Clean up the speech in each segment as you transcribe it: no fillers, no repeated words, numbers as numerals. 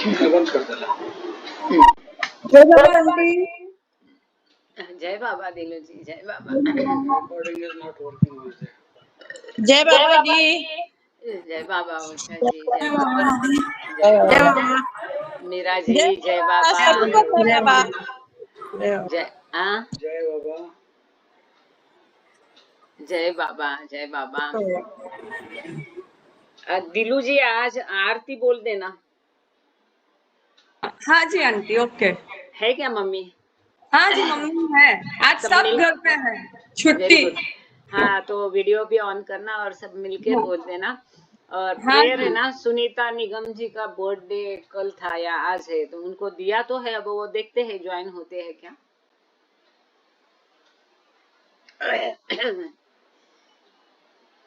बंद कर देला। जय बाबा आंटी। जय बाबा दिलू जी, जय Baba. Recording is not working. जय बाबा जी। जय बाबा उषा जी, जय बाबा, जय जय बाबा बाबा। मीरा जी, जय बाबा। सबको जय बाबा। जय हाँ, जय बाबा। जय बाबा, जय बाबा। दिलू जी आज आरती बोल देना। हाँ जी आंटी, ओके। है क्या मम्मी? हाँ जी मम्मी है, आज सब घर पे है, वेरी छुट्टी। गुड। हाँ तो वीडियो भी ऑन करना और सब मिलके बोल देना। और हाँ प्रेयर है जी। ना, सुनीता निगम जी का बर्थडे कल था या आज है, तो उनको दिया तो है, अब वो देखते हैं ज्वाइन होते हैं क्या।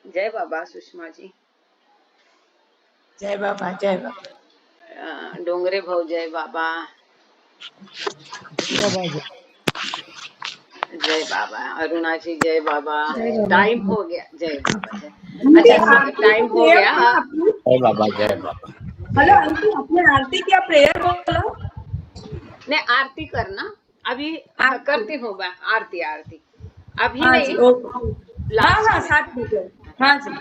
जय बाबा सुषमा जी। जय बाबा, जय बाबा। डोंगरे भाऊ जय बाबा। जय बाबा अरुणा जी, जय बाबा। टाइम हो गया, जय बाबा जय। अच्छा टाइम हो गया। जय बाबा, जय बाबा। हेलो आंटी, आपने आरती क्या प्रेयर बोला? नहीं आरती करना अभी। हाँ करती हूँ मैं आरती, आरती अभी हाँ जी नहीं, ओके। हाँ लास्ट हाँ में। 7 बजे। हाँ जी।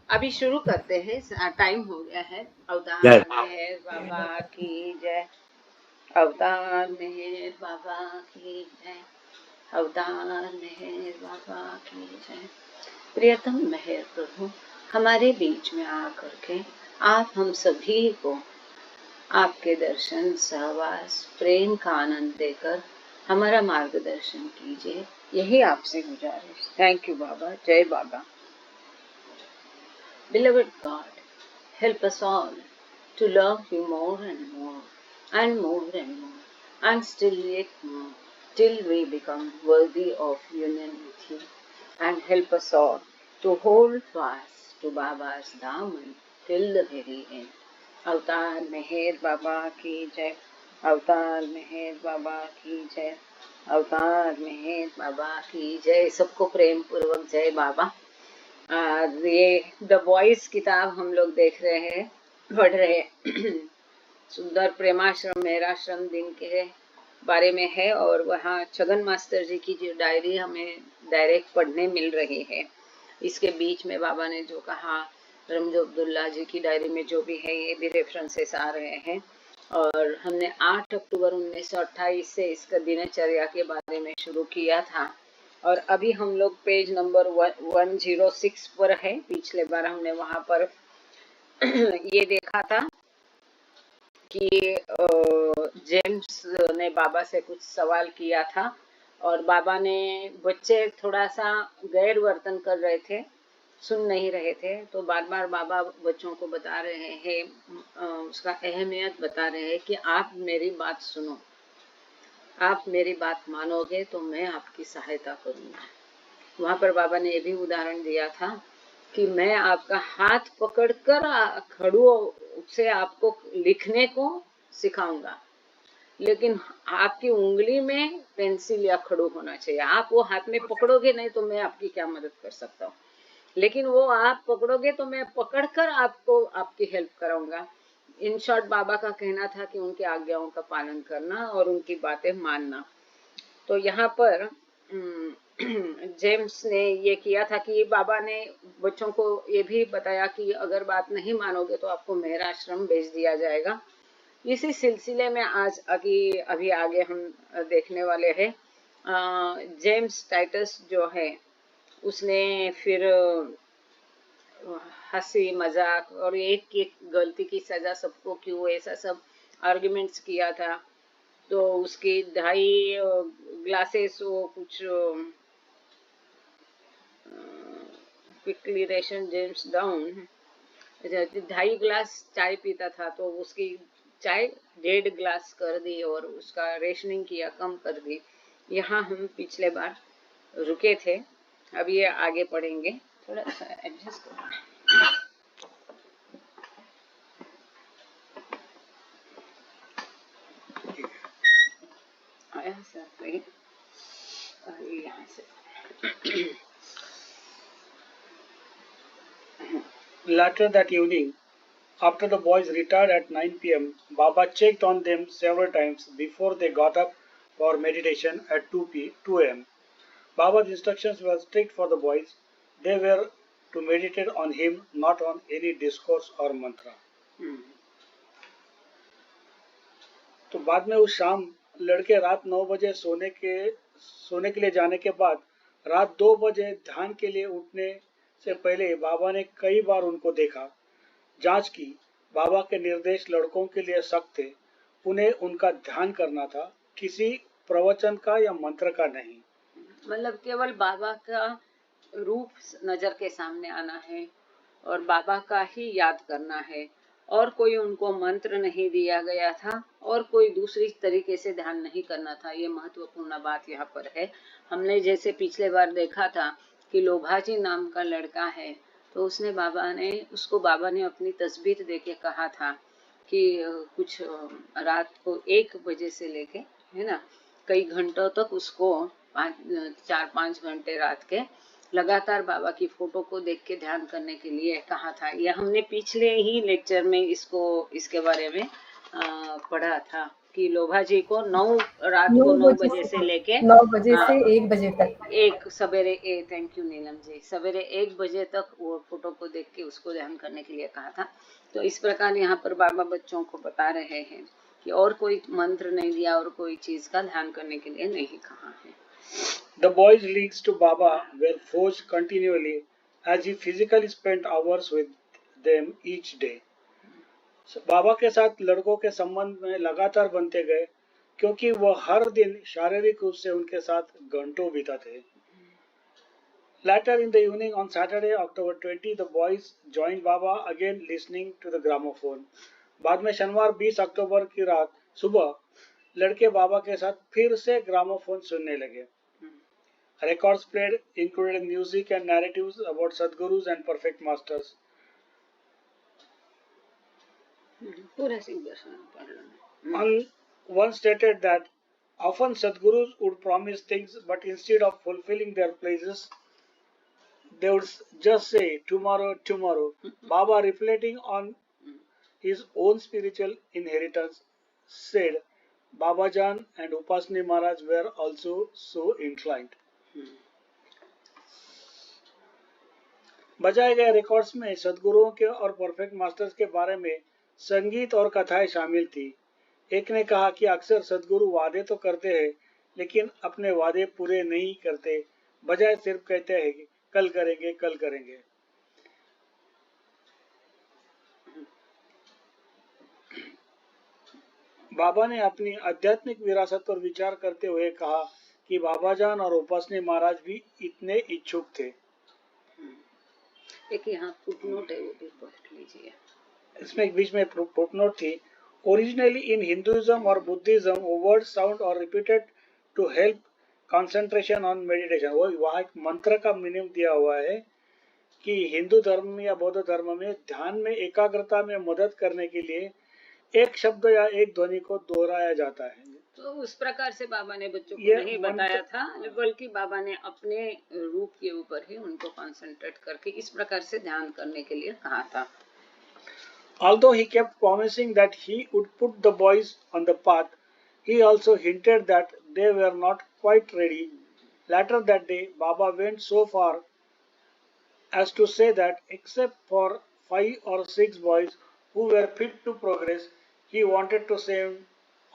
अभी शुरू करते हैं, टाइम हो गया है। जय अवतार मेहर बाबा की जय। अवतार मेहर बाबा की जय। अवतार मेहर बाबा की जय। प्रियतम मेहर प्रभु, हमारे बीच में आकर के आप हम सभी को आपके दर्शन, सहवास, प्रेम का आनंद देकर हमारा मार्गदर्शन कीजिए, यही आपसे गुजारिश। थैंक यू बाबा, जय बाबा। Beloved God, help us all to love you more and more, and more and more, and still yet more, till we become worthy of union with you. And help us all to hold fast to Baba's Daman till the very end. अवतार मेहर बाबा की जय। अवतार मेहर बाबा की जय। अवतार मेहर बाबा की जय। सबको प्रेम पूर्वक जय बाबा। ये द वॉइस किताब हम लोग देख रहे हैं, पढ़ रहे हैं। सुंदर प्रेमाश्रम मेहराश्रम दिन के बारे में है, और वहाँ छगन मास्टर जी की जो डायरी हमें डायरेक्ट पढ़ने मिल रही है। इसके बीच में बाबा ने जो कहा, रमजो अब्दुल्ला जी की डायरी में जो भी है, ये भी रेफरेंसेस आ रहे हैं। और हमने 8 अक्टूबर 1928 से इसका दिनचर्या के बारे में शुरू किया था, और अभी हम लोग पेज नंबर 106 पर है। पिछले बार हमने वहां पर ये देखा था कि जेम्स ने बाबा से कुछ सवाल किया था, और बाबा ने, बच्चे थोड़ा सा गैर वर्तन कर रहे थे, सुन नहीं रहे थे, तो बार बार बाबा बच्चों को बता रहे हैं, उसका अहमियत बता रहे हैं कि आप मेरी बात सुनो, आप मेरी बात मानोगे तो मैं आपकी सहायता करूंगा। वहां पर बाबा ने ये भी उदाहरण दिया था कि मैं आपका हाथ पकड़कर खड़ू से आपको लिखने को सिखाऊंगा, लेकिन आपकी उंगली में पेंसिल या खड़ू होना चाहिए। आप वो हाथ में पकड़ोगे नहीं तो मैं आपकी क्या मदद कर सकता हूँ, लेकिन वो आप पकड़ोगे तो मैं पकड़कर आपको आपकी हेल्प कराऊंगा। इन शॉर्ट बाबा का कहना था कि उनकी आज्ञाओं का पालन करना और उनकी बातें मानना। तो यहाँ पर जेम्स ने ये किया था कि बाबा ने बच्चों को ये भी बताया कि अगर बात नहीं मानोगे तो आपको मेहराश्रम भेज दिया जाएगा। इसी सिलसिले में आज अभी आगे हम देखने वाले हैं। जेम्स टाइटस जो है, उसने फिर हंसी मजाक और एक एक गलती की सजा सबको क्यों, ऐसा सब आर्ग्यूमेंट्स किया था। तो उसकी 2.5 ग्लासेस, वो कुछ quickly ration James down, 2.5 glass चाय पीता था, तो उसकी चाय 1.5 ग्लास कर दी और उसका रेशनिंग किया, कम कर दी। यहाँ हम पिछले बार रुके थे, अब ये आगे पढ़ेंगे। थोड़ा सा एडजस्ट करना। आया सर सही, यहाँ से Later that evening, After the boys retired at 9 p.m., Baba checked on them several times before they got up for meditation at 2 a.m. Baba's instructions were strict for the boys. They were to meditate on him, not on any discourse or mantra. तो बाद में उस शाम लड़के रात 9 बजे सोने के लिए जाने के बाद रात 2 बजे ध्यान के लिए उठने से पहले बाबा ने कई बार उनको देखा, जांच की। बाबा के निर्देश लड़कों के लिए सख्त थे, उन्हें उनका ध्यान करना था, किसी प्रवचन का या मंत्र का नहीं। मतलब केवल बाबा का रूप नजर के सामने आना है और बाबा का ही याद करना है, और कोई उनको मंत्र नहीं दिया गया था और कोई दूसरी तरीके से ध्यान नहीं करना था। ये महत्वपूर्ण बात यहाँ पर है। हमने जैसे पिछले बार देखा था कि लोभाजी नाम का लड़का है, तो उसको बाबा ने अपनी तस्बीर देके कहा था कि कुछ रात को 1 बजे से लेके, है ना, कई घंटों तक उसको 4-5 घंटे रात के लगातार बाबा की फोटो को देख के ध्यान करने के लिए कहा था। यह हमने पिछले ही लेक्चर में इसके बारे में पढ़ा था कि लोभाजी को रात को 9 बजे से लेके 9 बजे से 1 बजे तक, थैंक यू नीलम जी, सवेरे 1 बजे तक वो फोटो को देख के उसको ध्यान करने के लिए कहा था। तो इस प्रकार यहाँ पर बाबा बच्चों को बता रहे हैं कि और कोई मंत्र नहीं दिया और कोई चीज का ध्यान करने के लिए नहीं कहा है। The boys' links to Baba were forged continually as he physically spent hours with them each day. बाबा के साथ लड़कों के संबंध में लगातार बनते गए, क्योंकि वह हर दिन शारीरिक रूप से उनके साथ घंटों बिताते। Later in the evening on Saturday, October 20, the boys joined Baba again listening to the gramophone. बाद में शनिवार 20 अक्टूबर की रात सुबह लड़के बाबा के साथ फिर से ग्रामोफोन सुनने लगे। Records played included music and narratives about Sadgurus and perfect masters. One stated that often Sadgurus would promise things, but instead of fulfilling their pledges, they would just say tomorrow, tomorrow. Baba, reflecting on his own spiritual inheritance, said Babajan and Upasni Maharaj were also so inclined. बजाए गए records में सदगुरुओं के और perfect masters के बारे में संगीत और कथाएं शामिल थी। एक ने कहा कि अक्सर सदगुरु वादे तो करते हैं, लेकिन अपने वादे पूरे नहीं करते, बजाय सिर्फ कहते हैं कि कल करेंगे, कल करेंगे। बाबा ने अपनी आध्यात्मिक विरासत पर विचार करते हुए कहा कि बाबाजान और उपासनी महाराज भी इतने इच्छुक थे। एक यहाँ फुटनोट है, वो भी पढ़ लीजिए। इसमें एक बीच में फुटनोट थी। ओरिजिनली इन हिंदुइज्म और बुद्धिज्म वर्ड साउंड और repeated to help concentration on meditation. वो वहाँ एक मंत्र का मीनिंग दिया हुआ है कि हिंदू धर्म या बौद्ध धर्म में ध्यान में एकाग्रता में मदद करने के लिए एक शब्द या एक ध्वनि को दोहराया जाता है। तो उस प्रकार से बाबा ने बच्चों को नहीं बताया था, बल्कि बाबा ने अपने रूप के ऊपर ही उनको कंसंट्रेट करके इस प्रकार से ध्यान करने के लिए कहा था। Although he kept promising that he would put the boys on the path, he also hinted that they were not quite ready. Later that day, Baba went so far as to say that except for 5 or 6 boys who were fit to progress, he wanted to send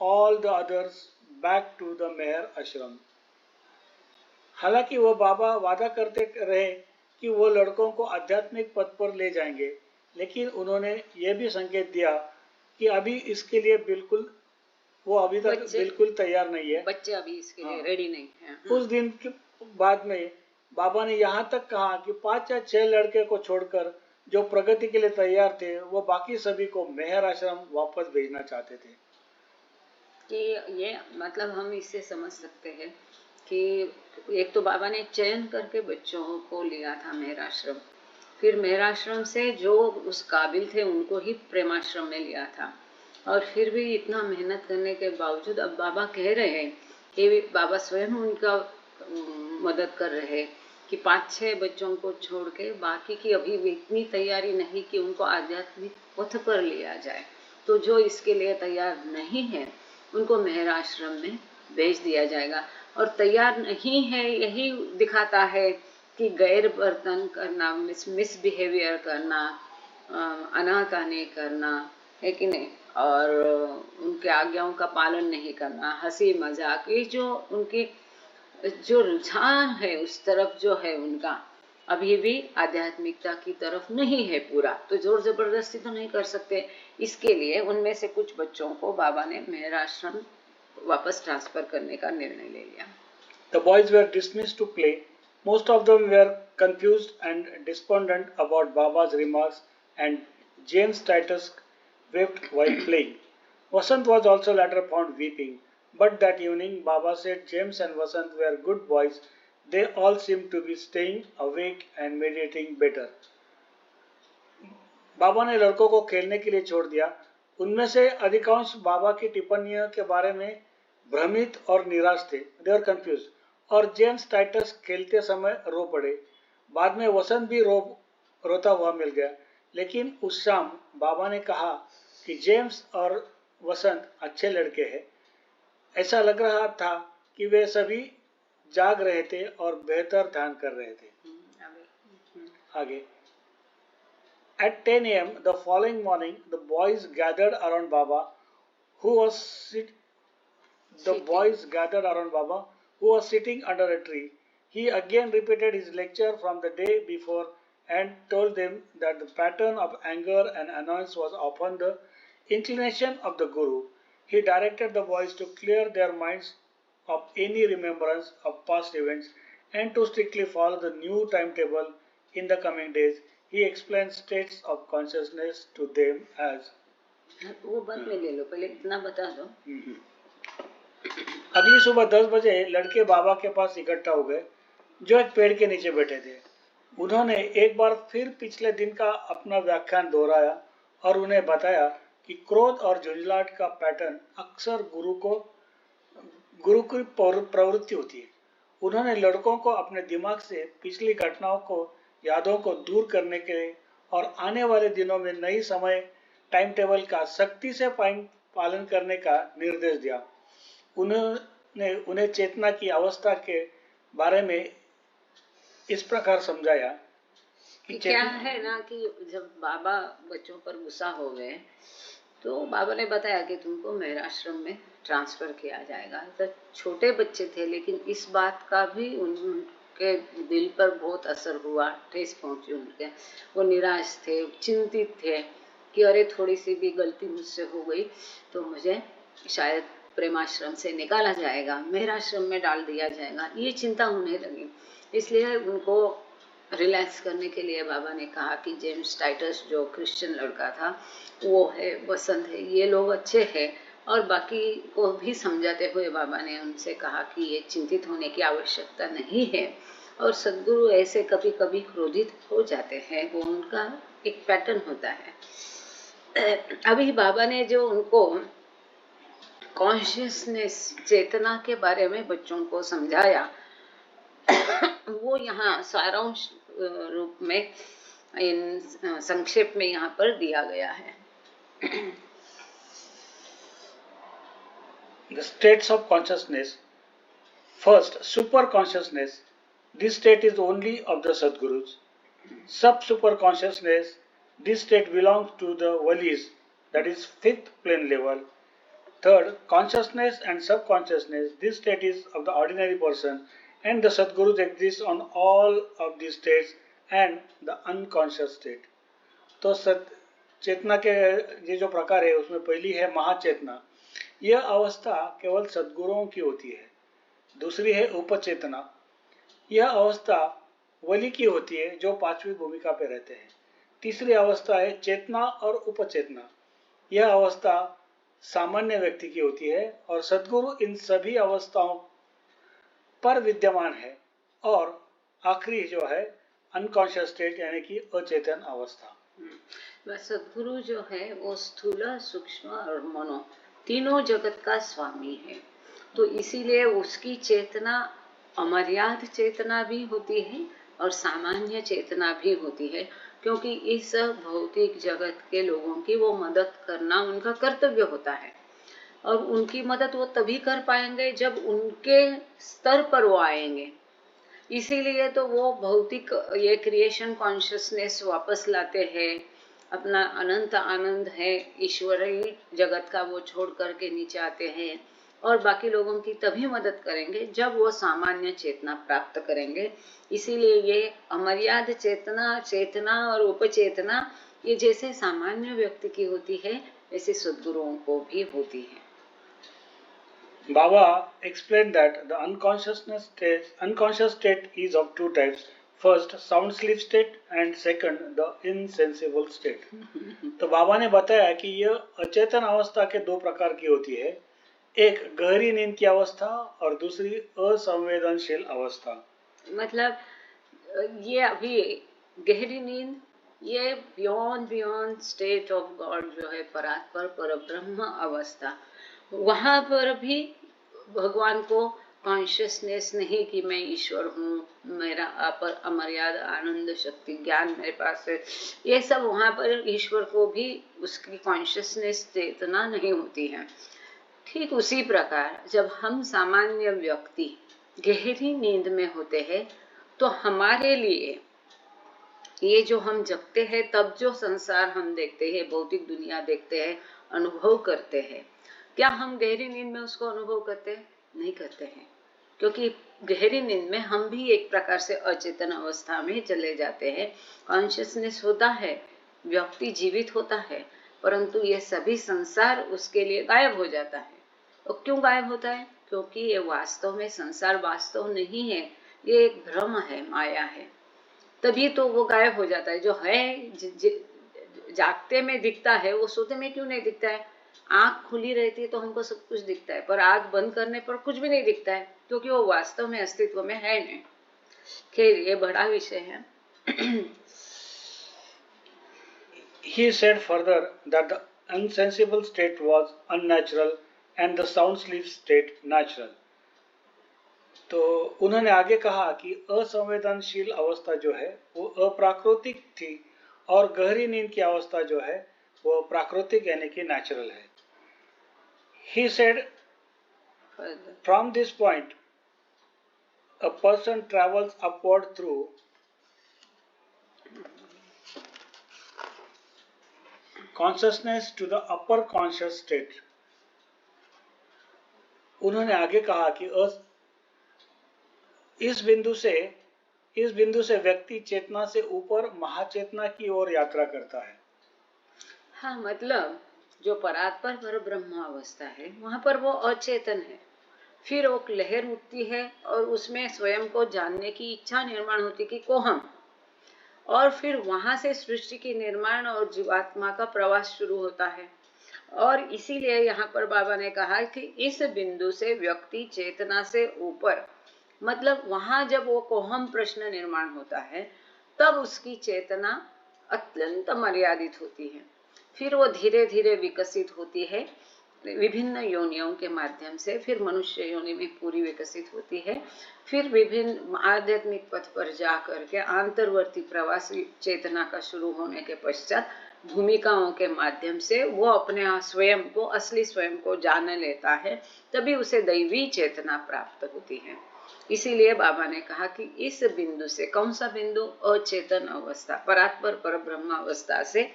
all the others back to the Meher ashram. हालांकि वो बाबा वादा करते रहे कि वो लड़कों को आध्यात्मिक पद पर ले जाएंगे, लेकिन उन्होंने ये भी संकेत दिया कि अभी इसके लिए अभी तक बिल्कुल तैयार नहीं है, बच्चे अभी इसके लिए रेडी नहीं हैं। उस दिन के बाद में बाबा ने यहाँ तक कहा कि 5 या 6 लड़के को छोड़कर जो प्रगति के लिए तैयार थे, वो बाकी सभी को मेहर आश्रम वापस भेजना चाहते थे। कि ये मतलब हम इससे समझ सकते हैं कि एक तो बाबा ने चयन करके बच्चों को लिया था मेहराश्रम, फिर मेहराश्रम से जो उस काबिल थे उनको ही प्रेमाश्रम में लिया था, और फिर भी इतना मेहनत करने के बावजूद अब बाबा कह रहे हैं कि बाबा स्वयं उनका मदद कर रहे हैं कि 5-6 बच्चों को छोड़ के बाकी की अभी भी इतनी तैयारी नहीं कि उनको आध्यात्मिक पथ पर लिया जाए। तो जो इसके लिए तैयार नहीं है उनको मेहराश्रम में भेज दिया जाएगा। और तैयार नहीं है यही दिखाता है कि गैर बर्तन करना, मिसबिहेवियर करना, अनाकानी करना है कि नहीं, और उनके आज्ञाओं का पालन नहीं करना, हंसी मजाक, ये जो उनकी जो रुझान है उस तरफ जो है उनका अभी भी आध्यात्मिकता की तरफ नहीं है पूरा, तो जोर जबरदस्ती तो नहीं कर सकते। इसके लिए उनमें से कुछ बच्चों को बाबा ने मेहराश्रम वापस ट्रांसफर करने का निर्णय ले लिया। The boys were dismissed to play. Most of them were confused and despondent about Baba's remarks, and James Titus wept while playing. Vasant was also later found weeping, but that evening Baba said James and Vasant were good boys. They all seemed to be staying awake and meditating better. बाबा ने लड़कों को खेलने के लिए छोड़ दिया। उनमें से अधिकांश बाबा की टिप्पणियों के बारे में भ्रमित और निराश थे। दे वर कंफ्यूज। और जेम्स टाइटस खेलते समय रो पड़े। बाद में वसंत भी रोता हुआ मिल गया। लेकिन उस शाम बाबा ने कहा कि जेम्स और वसंत अच्छे लड़के हैं। ऐसा लग रहा था कि वे सभी जाग रहे थे और बेहतर ध्यान कर रहे थे। आगे At 10 a.m. the following morning, the boys gathered around Baba, who was sitting under a tree. He again repeated his lecture from the day before and told them that the pattern of anger and annoyance was often the inclination of the Guru. He directed the boys to clear their minds of any remembrance of past events and to strictly follow the new timetable in the coming days. He explained states of consciousness to them as वो बाद में ले लो, पहले इतना बता दो। अगली सुबह 10 बजे लड़के बाबा के पास इकट्ठा हो गए जो एक पेड़ के नीचे बैठे थे। उन्होंने एक बार फिर पिछले दिन का अपना व्याख्यान दोहराया और उन्हें बताया कि क्रोध और झुंझलाहट का पैटर्न अक्सर गुरु की प्रवृत्ति होती है। उन्होंने लड़कों को अपने दिमाग से पिछली घटनाओं को यादों को दूर करने के और आने वाले दिनों में नई समय टाइम टेबल का सख्ती से पालन करने का निर्देश दिया। उन्होंने उन्हें चेतना की अवस्था के बारे में इस प्रकार समझाया कि क्या है ना कि जब बाबा बच्चों पर गुस्सा हो गए तो बाबा ने बताया कि तुमको मेहराश्रम में ट्रांसफर किया जाएगा। तो छोटे बच्चे थे लेकिन इस बात का भी उनके दिल पर बहुत असर हुआ, ठेस पहुंची उनके। वो निराश थे, चिंतित थे कि अरे थोड़ी सी भी गलती मुझसे हो गई तो मुझे शायद प्रेमाश्रम से निकाला जाएगा, मेहराश्रम में डाल दिया जाएगा, ये चिंता होने लगी। इसलिए उनको रिलैक्स करने के लिए बाबा ने कहा कि जेम्स टाइटस जो क्रिश्चियन लड़का था वो है, वसंत है, ये लोग अच्छे हैं। और बाकी को भी समझाते हुए बाबा ने उनसे कहा कि ये चिंतित होने की आवश्यकता नहीं है और सद्गुरु ऐसे कभी कभी क्रोधित हो जाते हैं, वो उनका एक पैटर्न होता है। अभी बाबा ने जो उनको कॉन्शियसनेस, चेतना के बारे में बच्चों को समझाया वो यहाँ सारांश रूप में इन संक्षेप में यहाँ पर दिया गया है। The states of consciousness. First, super consciousness. This state is only of the Sadgurus. Sub-super consciousness. This state belongs to the Valis, that is fifth plane level. Third, consciousness and subconsciousness. This state is of the ordinary person, and the Sadgurus exist on all of these states and the unconscious state. तो चेतना के ये जो प्रकार है उसमें पहली है महाचेतना। यह अवस्था केवल सद्गुरुओं की होती है। दूसरी है उपचेतना। यह अवस्था वली की होती है जो पांचवी भूमिका पे रहते हैं। तीसरी अवस्था है चेतना और उपचेतना। यह अवस्था सामान्य व्यक्ति की होती है और सद्गुरु इन सभी अवस्थाओं पर विद्यमान है। और आखिरी जो है अनकॉन्शियस स्टेट यानी कि अचेतन अवस्था। सद्गुरु जो है वो स्थूल, सूक्ष्म और मनो तीनों जगत का स्वामी है, तो इसीलिए उसकी चेतना अमर्याद चेतना भी होती है और सामान्य चेतना भी होती है, क्योंकि इस भौतिक जगत के लोगों की वो मदद करना उनका कर्तव्य होता है। और उनकी मदद वो तभी कर पाएंगे जब उनके स्तर पर वो आएंगे। इसीलिए तो वो भौतिक ये क्रिएशन कॉन्शियसनेस वापस लाते हैं, अपना अनंत आनंद है ईश्वरीय जगत का वो छोड़ करके नीचे आते हैं और बाकी लोगों की तभी मदद करेंगे जब वो सामान्य चेतना प्राप्त करेंगे। इसीलिए ये अमर्याद चेतना, चेतना और उपचेतना ये जैसे सामान्य व्यक्ति की होती है, वैसे सद्गुरुओं को भी होती है। Baba explained that the unconscious state is of two types. First, sound sleep state and second, the insensible state. तो बाबा ने बताया कि यह अचेतन अवस्था के दो प्रकार की होती है, एक गहरी नींद की अवस्था और दूसरी असंवेदनशील अवस्था। मतलब ये अभी गहरी नींद ये बियॉन्ड स्टेट ऑफ गॉड जो है, परात्पर परब्रह्म अवस्था, वहां पर भी भगवान को कॉन्शियसनेस नहीं कि मैं ईश्वर हूँ, मेरा अमर्याद आनंद शक्ति ज्ञान मेरे पास है, ये सब वहां पर ईश्वर को भी उसकी कॉन्शियसनेस चेतना नहीं होती है। ठीक उसी प्रकार जब हम सामान्य व्यक्ति गहरी नींद में होते हैं तो हमारे लिए ये जो हम जगते हैं तब जो संसार हम देखते हैं, भौतिक दुनिया देखते हैं, अनुभव करते हैं, क्या हम गहरी नींद में उसको अनुभव करते हैं? नहीं करते हैं, क्योंकि गहरी नींद में हम भी एक प्रकार से अचेतन अवस्था में चले जाते हैं। कॉन्शियसनेस होता है, व्यक्ति जीवित होता है, परंतु ये सभी संसार उसके लिए गायब हो जाता है। और क्यों गायब होता है? क्योंकि ये वास्तव में संसार वास्तव नहीं है, ये एक भ्रम है, माया है, तभी तो वो गायब हो जाता है। जो है जागते में दिखता है वो सोते में क्यों नहीं दिखता है? आंख खुली रहती है तो हमको सब कुछ दिखता है, पर आंख बंद करने पर कुछ भी नहीं दिखता है, क्योंकि वो वास्तव में अस्तित्व में है नहीं। खैर ये बड़ा विषय है। He said further that the insensible state was unnatural and the sound sleep state natural. तो उन्होंने आगे कहा कि असंवेदनशील अवस्था जो है वो अप्राकृतिक थी और गहरी नींद की अवस्था जो है वो प्राकृतिक यानी कि नेचुरल है। He said, from this point, a person travels upward through consciousness to the upper conscious state. उन्होंने आगे कहा कि इस बिंदु से व्यक्ति चेतना से ऊपर महाचेतना की ओर यात्रा करता है। हाँ, मतलब जो परात्पर पर ब्रह्म अवस्था है वहां पर वो अचेतन है, फिर वो लहर उठती है और उसमें स्वयं को जानने की इच्छा निर्माण होती कि को हम, और फिर वहां से सृष्टि की निर्माण और जीवात्मा का प्रवास शुरू होता है। और इसीलिए यहाँ पर बाबा ने कहा कि इस बिंदु से व्यक्ति चेतना से ऊपर, मतलब वहां जब वो कोहम प्रश्न निर्माण होता है तब उसकी चेतना अत्यंत मर्यादित होती है, फिर वो धीरे धीरे विकसित होती है विभिन्न योनियों के माध्यम से, फिर मनुष्य योनि में पूरी विकसित होती है, फिर विभिन्न आध्यात्मिक पथ पर जा करके आंतरवर्ती प्रवास चेतना का शुरू होने के पश्चात भूमिकाओं के माध्यम से वो अपने स्वयं को, असली स्वयं को जान लेता है, तभी उसे दैवी चेतना प्राप्त होती है। इसीलिए बाबा ने कहा कि इस बिंदु से, कौन सा बिंदु? अचेतन अवस्था, परात्पर परब्रह्म अवस्था से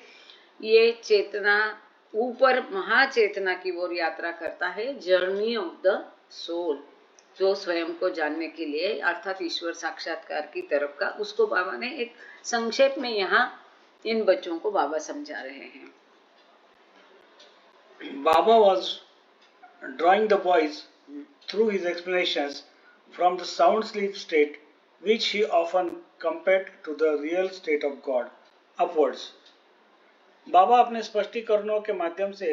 ये चेतना ऊपर महाचेतना की ओर यात्रा करता है, जर्नी ऑफ द सोल, जो स्वयं को जानने के लिए अर्थात ईश्वर साक्षात्कार की तरफ का, उसको बाबा ने एक संक्षेप में यहाँ इन बच्चों को बाबा समझा रहे हैं। बाबा was drawing the boys through his explanations from the sound sleep state, which he often compared to the real state of God, upwards. बाबा अपने स्पष्टीकरणों के माध्यम से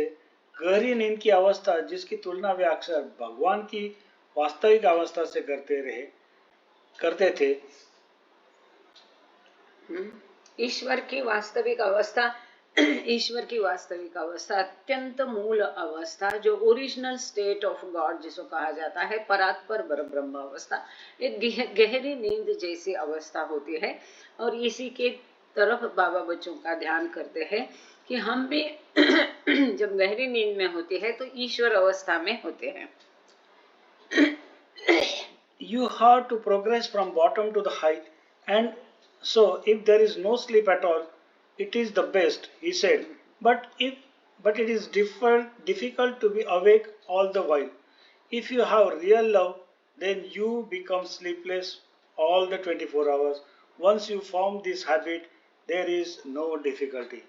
गहरी नींद की अवस्था, जिसकी तुलना वे अक्सर भगवान की वास्तविक अवस्था से करते थे। ईश्वर की वास्तविक अवस्था ईश्वर की वास्तविक अवस्था, अत्यंत मूल अवस्था, जो ओरिजिनल स्टेट ऑफ गॉड जिसको कहा जाता है, परात्पर ब्रह्म अवस्था, एक गहरी नींद जैसी अवस्था होती है। और इसी के तरफ बाबा बच्चों का ध्यान करते हैं कि हम भी जब गहरी नींद में होते हैं तो ईश्वर अवस्था में होते हैं। You have to progress from bottom to the height, and so if there is no sleep at all, it is the best, he said. But it is difficult to be awake all the while. If you have real love, then you become sleepless all the 24 hours. Once you form this habit, there is no difficulty.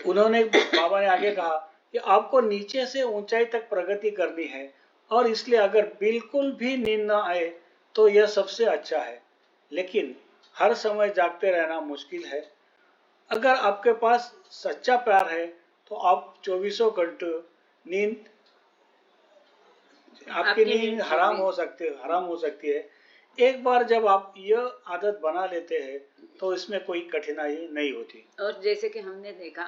उन्होंने बाबा ने आगे कहा कि आपको नीचे से ऊंचाई तक प्रगति करनी है, और इसलिए अगर बिल्कुल भी नींद ना आए तो यह सबसे अच्छा है, लेकिन हर समय जागते रहना मुश्किल है। अगर आपके पास सच्चा प्यार है तो आप 24 घंटे नींद आपकी नींद हराम हो सकती है। एक बार जब आप यह आदत बना लेते हैं तो इसमें कोई कठिनाई नहीं होती। और जैसे कि हमने देखा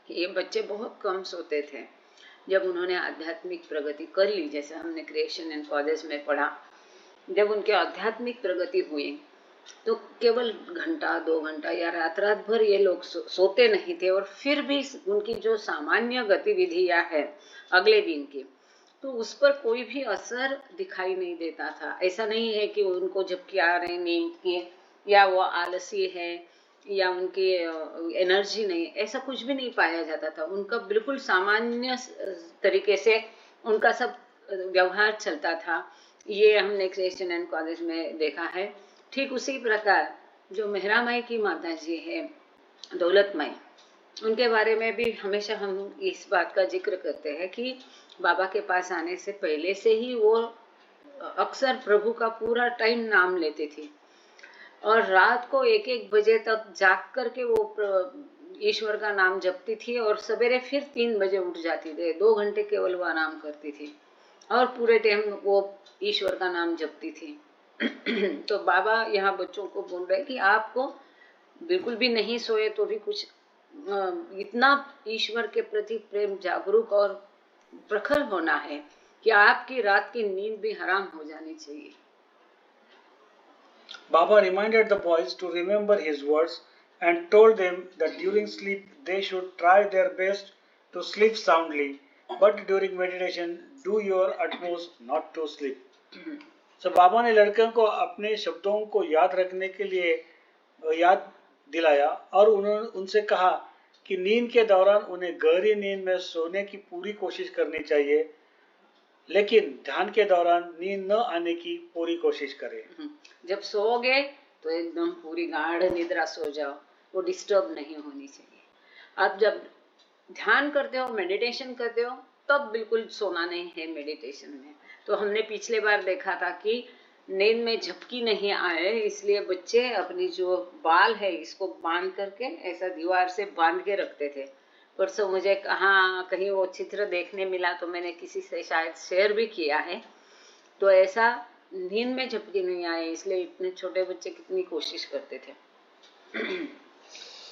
कि ये बच्चे बहुत कम सोते थे, जब उन्होंने आध्यात्मिक प्रगति कर ली, जैसे हमने क्रिएशन एंड कॉजेस में पढ़ा, जब उनके आध्यात्मिक प्रगति हुई तो केवल घंटा 2 घंटा या रात रात भर ये लोग सोते नहीं थे, और फिर भी उनकी जो सामान्य गतिविधियां है अगले दिन की, तो उस पर कोई भी असर दिखाई नहीं देता था। ऐसा नहीं है कि उनको झपकी आ रही नींद की, या वो आलसी है, या उनकी एनर्जी नहीं, ऐसा कुछ भी नहीं पाया जाता था। उनका बिल्कुल सामान्य तरीके से उनका सब व्यवहार चलता था। ये हमने क्रिएशन एंड कॉलेज में देखा है। ठीक उसी प्रकार जो मेहरा माई की माता जी है, दौलत माई, उनके बारे में भी हमेशा हम इस बात का जिक्र करते हैं कि बाबा के पास आने से पहले से ही वो अक्सर प्रभु का पूरा टाइम नाम लेती थी, और रात को 1-1 बजे तक जाग करके वो ईश्वर का नाम जपती थी, और सवेरे फिर 3 बजे उठ जाती थी। 2 घंटे केवल वो आराम करती थी, और पूरे टाइम वो ईश्वर का नाम जपती थी। तो बाबा यहाँ बच्चों को बोल रहे कि आपको बिल्कुल भी नहीं सोए तो भी कुछ इतना ईश्वर के प्रति प्रेम जागरूक और प्रखर होना है कि आपकी रात की नींद भी हराम हो जानी चाहिए। Baba reminded the boys to remember his words and told them that during sleep they should try their best to sleep soundly, but during meditation do your utmost not to sleep. So बाबा ने लड़कों को अपने शब्दों को याद रखने के लिए याद दिलाया, और उन्होंने उनसे कहा कि नींद के दौरान उन्हें गहरी नींद में सोने की पूरी कोशिश करनी चाहिए, लेकिन ध्यान के दौरान नींद न आने की पूरी कोशिश करें। जब सोओगे तो एकदम पूरी गाढ़ निद्रा सो जाओ, वो डिस्टर्ब नहीं होनी चाहिए। आप जब ध्यान करते हो, मेडिटेशन करते हो, तब बिल्कुल सोना नहीं है मेडिटेशन में। तो हमने पिछले बार देखा था कि नींद में झपकी नहीं आए, इसलिए बच्चे अपनी जो बाल है इसको बांध करके ऐसा दीवार से बांध के रखते थे। परसों मुझे कहीं वो चित्र देखने मिला, तो मैंने किसी से शायद शेयर भी किया है। तो ऐसा नींद में झपकी नहीं आए, इसलिए इतने छोटे बच्चे कितनी कोशिश करते थे।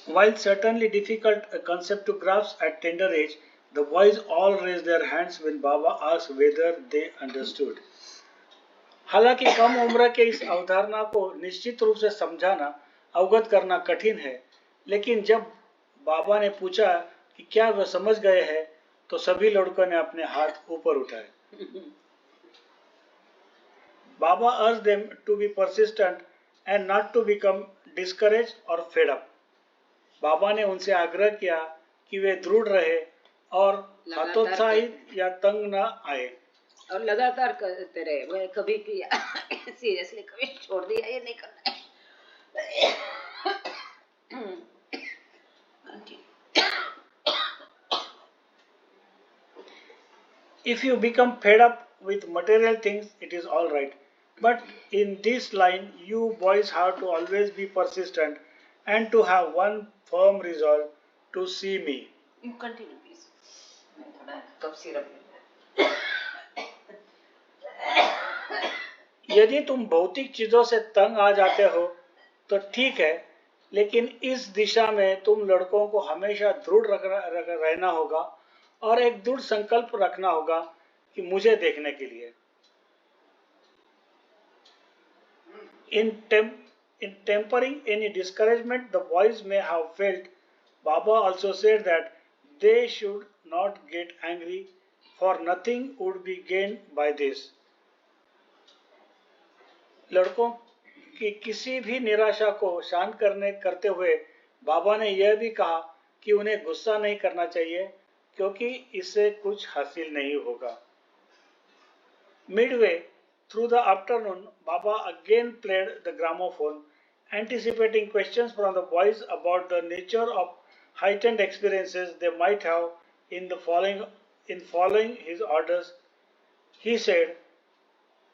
While certainly difficult a concept to grasp at tender age, the boys all raised their hands when Baba asked whether they understood. हालांकि कम उम्र के इस अवधारणा को निश्चित रूप से समझाना, अवगत करना कठिन है, लेकिन जब बाबा ने पूछा कि क्या वे समझ गए हैं, तो सभी लड़कों ने अपने हाथ ऊपर उठाए। Baba urged them to be persistent and not to become discouraged or fed up. बाबा ने उनसे आग्रह किया कि वे दृढ़ रहे और हतोत्साहित या तंग न आए, और लगातार करते रहे। वह कभी किया सीरियसली कभी छोड़ दिया, ये नहीं करना है। If you become fed up with material things, it is all right. But in this line, you boys have to always be persistent and to have one firm resolve to see me. You continue, please. मैं थोड़ा cough syrup यदि तुम भौतिक चीजों से तंग आ जाते हो तो ठीक है, लेकिन इस दिशा में तुम लड़कों को हमेशा दृढ़ रहना होगा और एक दृढ़ संकल्प रखना होगा कि मुझे देखने के लिए। In tempering any discouragement the boys may have felt, Baba also said that they should not get angry, for nothing would be gained by this. लड़कों की किसी भी निराशा को शांत करते हुए बाबा ने यह भी कहा कि उन्हें गुस्सा नहीं करना चाहिए, क्योंकि इससे कुछ हासिल नहीं होगा। Midway through the afternoon, Baba again played the gramophone, anticipating questions from the boys about the nature of heightened experiences they might have in following his orders. He said,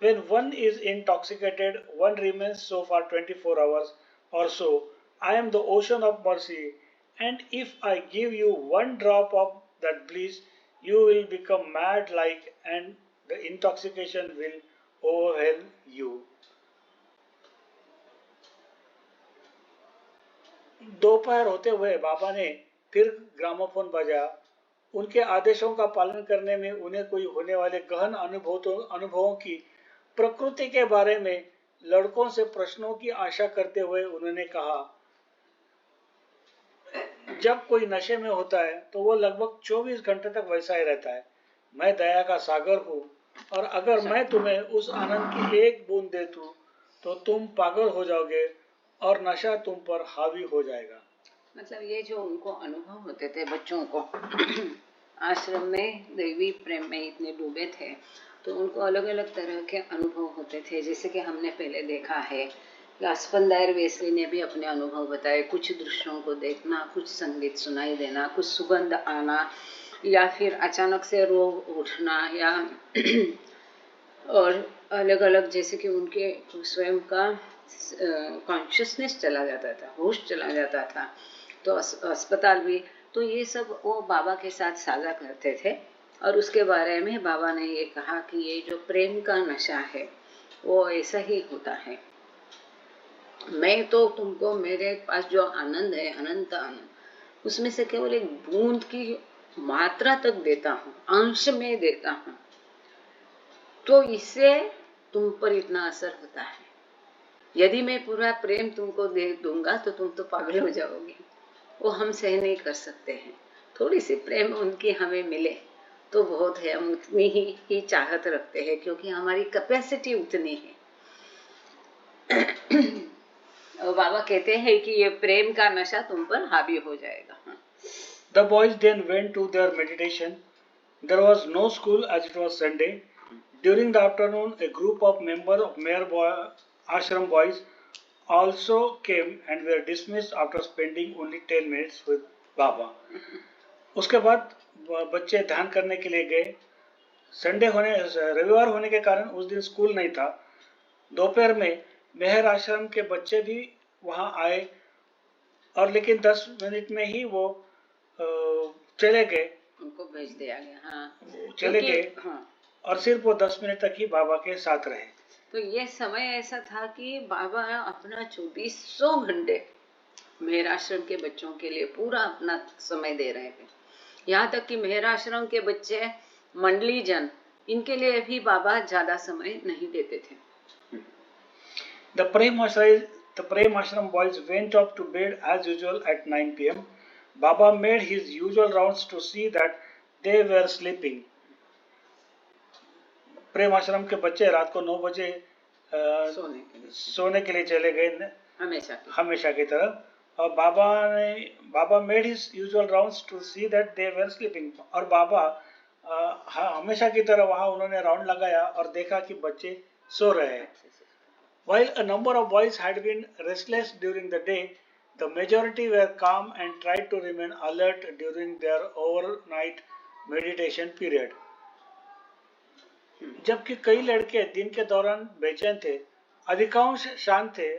when one is intoxicated, one remains so for 24 hours or so. I am the ocean of mercy, and if I give you one drop of that bliss, you will become mad like, and the intoxication will overwhelm you. दोपहर होते हुए बाबा ने फिर gramophone बजाया। उनके आदेशों का पालन करने में उन्हें कोई होने वाले गहन अनुभवों की प्रकृति के बारे में लड़कों से प्रश्नों की आशा करते हुए उन्होंने कहा, जब कोई नशे में होता है तो वो लगभग 24 घंटे तक वैसा ही रहता है। मैं दया का सागर हूँ, और अगर मैं तुम्हें उस आनंद की एक बूंद दे दूं तो तुम पागल हो जाओगे और नशा तुम पर हावी हो जाएगा। मतलब ये जो उनको अनुभव होते थे बच्चों को आश्रम में दैवी प्रेम में इतने डूबे थे, तो उनको अलग अलग तरह के अनुभव होते थे। जैसे कि हमने पहले देखा है, लास्पंदायर वेस्ली ने भी अपने अनुभव बताए। कुछ दृश्यों को देखना, कुछ संगीत सुनाई देना, कुछ सुगंध आना, या फिर अचानक से रोग उठना, या और अलग अलग, जैसे कि उनके स्वयं का कॉन्शियसनेस चला जाता था, होश चला जाता था, तो अस्पताल भी। तो ये सब वो बाबा के साथ साझा करते थे। और उसके बारे में बाबा ने ये कहा कि ये जो प्रेम का नशा है वो ऐसा ही होता है। मैं तो तुमको मेरे पास जो आनंद है, अनंत आनंद, उसमें से केवल एक बूंद की मात्रा तक देता हूँ, अंश में देता हूँ, तो इससे तुम पर इतना असर होता है। यदि मैं पूरा प्रेम तुमको दे दूंगा तो तुम तो पागल हो जाओगे। वो हम सह नहीं कर सकते हैं। थोड़ी सी प्रेम उनकी हमें मिले तो बहुत है, हम उतनी ही चाहत रखते हैं, क्योंकि हमारी कैपेसिटी उतनी है। और बाबा कहते हैं कि ये प्रेम का नशा तुम पर हावी हो जाएगा। The boys then went to their meditation. There was no school as it was Sunday. During the afternoon, a group of members of Ashram boys also came and were dismissed after spending only 10 minutes with Baba. उसके बाद बच्चे ध्यान करने के लिए गए। रविवार होने के कारण उस दिन स्कूल नहीं था। दोपहर में मेहर आश्रम के बच्चे भी वहां आए, और लेकिन 10 मिनट में ही वो चले गए, उनको भेज दिया गया। हाँ, चले गए। हाँ। और सिर्फ वो 10 मिनट तक ही बाबा के साथ रहे। तो ये समय ऐसा था कि बाबा अपना 2400 घंटे मेहर आश्रम के बच्चों के लिए पूरा अपना समय दे रहे थे। यहाँ तक कि मेहर आश्रम के बच्चे, मंडली जन, इनके लिए भी बाबा ज्यादा समय नहीं देते थे। The Prem Ashram boys went up to bed as usual at 9 p.m. Baba made his usual rounds to see that they were sleeping. Prem Ashram के बच्चे रात को 9 बजे सोने के लिए चले गए, हमेशा की तरह। और Baba made his usual rounds to see that they were sleeping. और बाबा हमेशा की तरह वहां उन्होंने राउंड लगाया और देखा कि बच्चे सो रहे हैं। While a number of boys had been restless during the day, the majority were calm and tried to remain alert during their overnight meditation period. जबकि कई लड़के दिन के दौरान बेचैन थे, अधिकांश शांत थे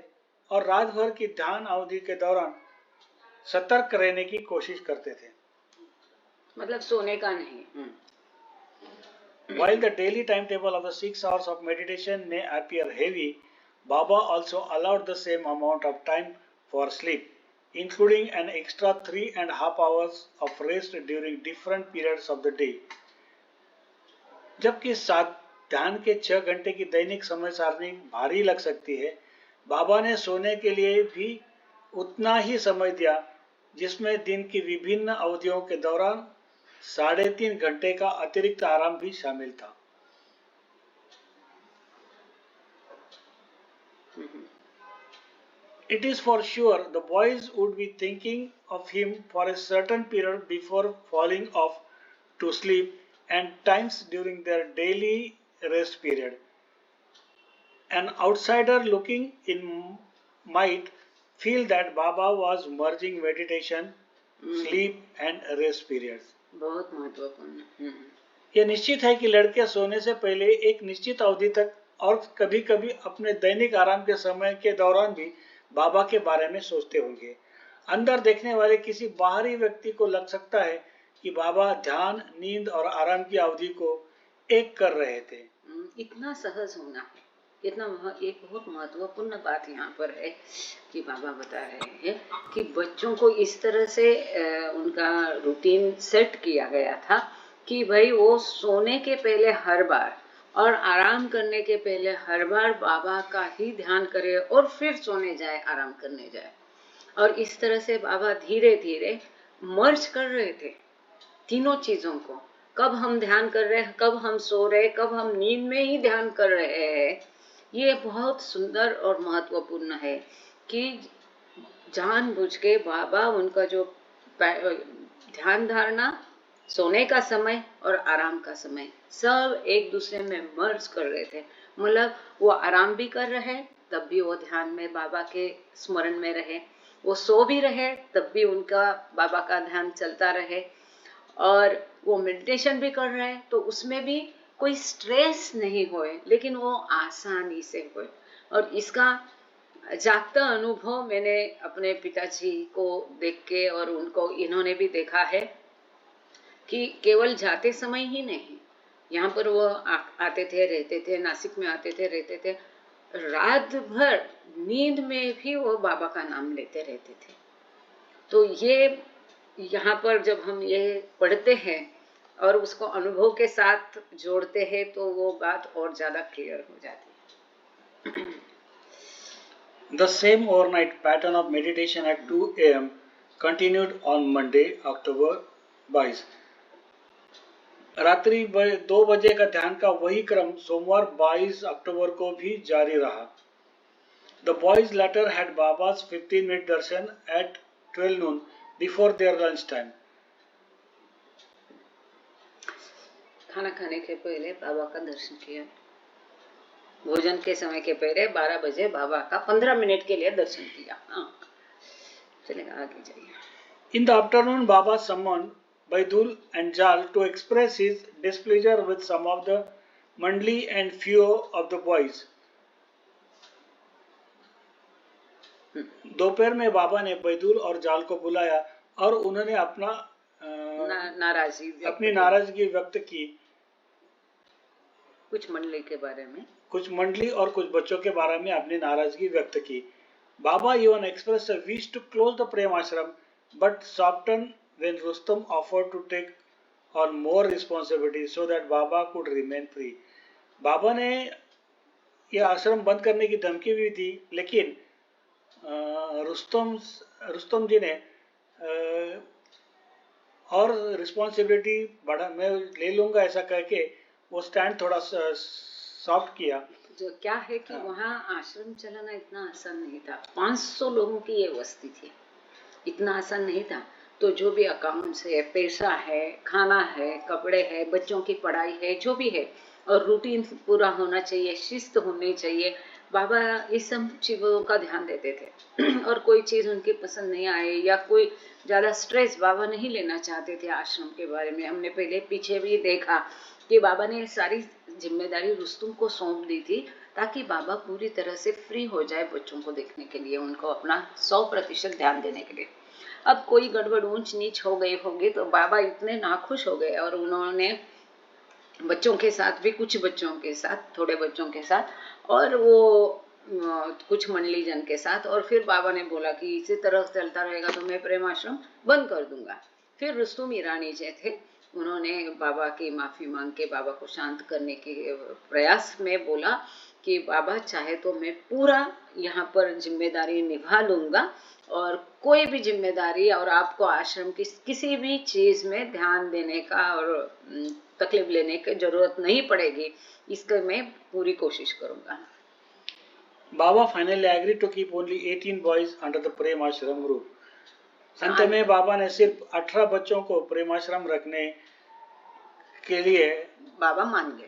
और रात भर की ध्यान अवधि के दौरान सतर्क रहने की कोशिश करते थे। मतलब सोने का नहीं। While the daily timetable of the 6 hours of meditation may appear heavy, Baba also allowed the same amount of time for sleep. including an extra 3.5 hours of rest during different periods of the day. जबकि ध्यान के 6 घंटे की दैनिक समय सारणी भारी लग सकती है, बाबा ने सोने के लिए भी उतना ही समय दिया, जिसमें दिन की विभिन्न अवधियों के दौरान 3.5 घंटे का अतिरिक्त आराम भी शामिल था। It is for sure the boys would be thinking of him for a certain period before falling off to sleep and times during their daily rest period. An outsider looking in might feel that Baba was merging meditation, sleep and rest periods. बहुत महत्वपूर्ण। यह निश्चित है कि लड़के सोने से पहले एक निश्चित अवधि तक और कभी-कभी अपने दैनिक आराम के समय के दौरान भी बाबा के बारे में सोचते होंगे। अंदर देखने वाले किसी बाहरी व्यक्ति को लग सकता है कि बाबा ध्यान, नींद और आराम की अवधि को एक कर रहे थे। इतना सहज होना है, एक बहुत महत्वपूर्ण बात यहाँ पर है कि बाबा बता रहे हैं कि बच्चों को इस तरह से उनका रूटीन सेट किया गया था कि भाई वो सोने के पहले हर बार और आराम करने के पहले हर बार बाबा का ही ध्यान करे और फिर सोने जाए, आराम करने जाए। और इस तरह से बाबा धीरे धीरे मर्ज कर रहे थे तीनों चीजों को। कब हम ध्यान कर रहे हैं, कब हम सो रहे, कब हम नींद में ही ध्यान कर रहे हैं। ये बहुत सुंदर और महत्वपूर्ण है कि जानबूझ के बाबा उनका जो ध्यान धारणा, सोने का समय और आराम का समय सब एक दूसरे में मर्ज कर रहे थे। मतलब वो आराम भी कर रहे तब भी वो ध्यान में बाबा के स्मरण में रहे, वो सो भी रहे तब भी उनका बाबा का ध्यान चलता रहे, और वो मेडिटेशन भी कर रहे हैं तो उसमें भी कोई स्ट्रेस नहीं होए, लेकिन वो आसानी से होए। और इसका जागता अनुभव मैंने अपने पिताजी को देख के और उनको इन्होंने भी देखा है कि केवल जाते समय ही नहीं, यहाँ पर वो आते थे, रहते थे, नासिक में आते थे, रहते थे, रात भर नींद में भी वो बाबा का नाम लेते रहते थे। तो ये यहाँ पर जब हम ये पढ़ते हैं और उसको अनुभव के साथ जोड़ते हैं तो वो बात और ज्यादा क्लियर हो जाती है। The same overnight pattern of meditation at 2 a.m. continued on Monday, October 22. रात्रि 2 बजे का ध्यान का वही क्रम सोमवार 22 अक्टूबर को भी जारी रहा। The boys later had Baba's 15-minute darshan at 12 noon before their lunch time. खाना खाने के पहले बाबा का दर्शन किया। भोजन के समय के पहले 12 बजे बाबा का 15 मिनट के लिए दर्शन किया। चलेगा, आगे जाइए। In the afternoon, Baba summoned Baidul and Jal to express his displeasure with some of the Mandli and few of the boys. दोपहर में बाबा ने बैदुल और जाल को बुलाया और उन्होंने अपनी नाराजगी व्यक्त की। कुछ मंडली के बारे में, कुछ मंडली और कुछ बच्चों के बारे में अपनी नाराजगी व्यक्त की। Baba even expressed a wish to close the Prem Ashram, but softened when Rustam offered to take on more responsibility so that Baba could remain free. बाबा ने यह आश्रम बंद करने की धमकी भी दी, लेकिन रुस्तम जी ने और रिस्पॉन्सिबिलिटी बढ़ा, मैं ले लूंगा ऐसा कह के वो स्टैंड थोड़ा सॉफ्ट किया। जो क्या है कि वहाँ आश्रम चलाना इतना आसान नहीं था। 500 लोगों की ये बस्ती थी, इतना आसान नहीं था। तो जो भी अकाउंट्स है, पैसा है, खाना है, कपड़े है, बच्चों की पढ़ाई है, जो भी है, और रूटीन पूरा होना चाहिए, शिस्त होनी चाहिए। बाबा इस सब चीज़ों का ध्यान देते थे और कोई चीज़ उनकी पसंद नहीं आए या कोई ज़्यादा स्ट्रेस बाबा नहीं लेना चाहते थे आश्रम के बारे में। हमने पहले पीछे भी देखा कि बाबा ने सारी जिम्मेदारी रुस्तुम को सौंप दी थी ताकि बाबा पूरी तरह से फ्री हो जाए बच्चों को देखने के लिए, उनको अपना 100% ध्यान देने के लिए। अब कोई गड़बड़ ऊंच नीच हो गई होगी तो बाबा इतने नाखुश हो गए और उन्होंने बच्चों के साथ भी, कुछ बच्चों के साथ, थोड़े बच्चों के साथ, और वो कुछ मंडली जन के साथ, और फिर बाबा ने बोला कि इसी तरह चलता रहेगा तो मैं प्रेम आश्रम बंद कर दूंगा। फिर रुस्तुम ईरानी जो थे उन्होंने बाबा की माफी मांग के बाबा को शांत करने के प्रयास में बोला कि बाबा चाहे तो मैं पूरा यहाँ पर जिम्मेदारी निभा लूंगा और कोई भी जिम्मेदारी और आपको आश्रम की किसी भी चीज में ध्यान देने का और तकलीफ लेने की जरूरत नहीं पड़ेगी, इसका मैं पूरी कोशिश करूंगा। Baba finally agreed to keep only 18 boys under the Prem Ashram rule. अंत में बाबा ने सिर्फ 18 बच्चों को प्रेम आश्रम रखने के लिए बाबा मान गए।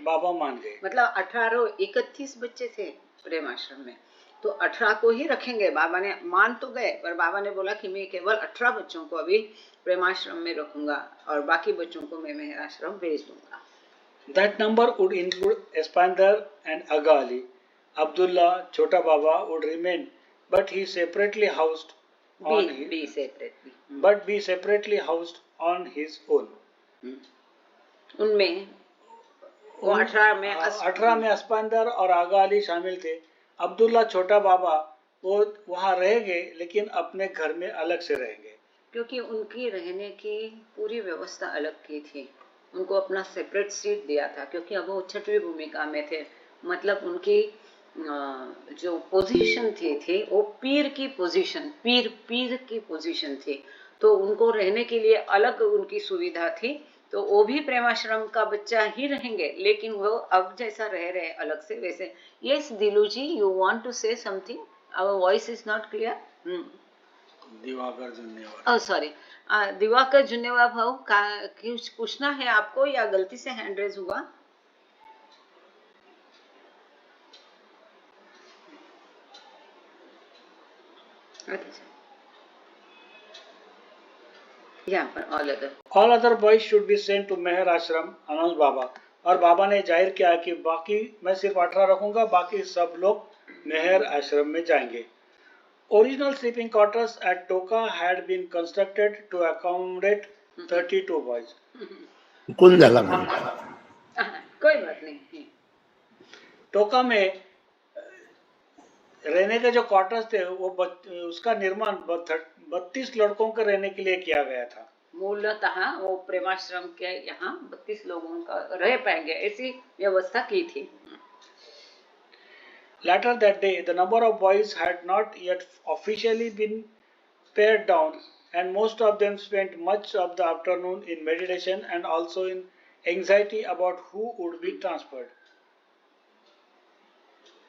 मतलब 31 बच्चे थे प्रेम आश्रम में, तो 18 को ही रखेंगे। बाबा ने मान तो गए, पर बाबा ने बोला कि मैं केवल 18 बच्चों को अभी प्रेम आश्रम में रखूंगा और बाकी बच्चों को मैं मेहर आश्रम भेज दूंगा। That number would include Espander and Aga Ali. Abdullah, Chota Baba would remain, but he separately housed on be separately housed on his own. उनमें 18 में अस्पांदर और आगा अली शामिल थे। अब्दुल्ला छोटा बाबा वो वहाँ रहेंगे, लेकिन अपने घर में अलग से रहेंगे, क्योंकि उनकी रहने की पूरी व्यवस्था अलग की थी। उनको अपना सेपरेट सीट दिया था, क्योंकि अब वो छठवीं भूमिका में थे। मतलब उनकी जो पोजीशन थी वो पीर की पोजीशन थी, तो उनको रहने के लिए अलग उनकी सुविधा थी। तो वो भी प्रेमाश्रम का बच्चा ही रहेंगे, लेकिन वो अब जैसा रह रहे अलग से वैसे। Yes Dilu ji, you want to say something? Our voice is not clear. Diwakar Junnewala, sorry, Diwakar Junnewala Bhau, कुछ पूछना है आपको या गलती से हैंड रेज हुआ? All other boys should be sent to Meher Ashram, Anant बाबा। और बाबा ने जाहिर किया कि बाकी मैं सिर्फ 18 रखूंगा, बाकी सब लोग मेहर आश्रम में जाएंगे। Original sleeping quarters at Toka had been constructed to accommodate 32 boys. कुल जगह में कोई बात नहीं। टोका में रहने के जो क्वार्टर्स थे वो उसका निर्माण 32 लड़कों के रहने के लिए किया गया था। मूलतः वो प्रेमाश्रम के यहाँ 32 लोगों का रह पाएंगे, ऐसी व्यवस्था की थी। Later that day, the number of boys had not yet officially been pared down, and most of them spent much of the afternoon in meditation and also in anxiety about who would be transferred.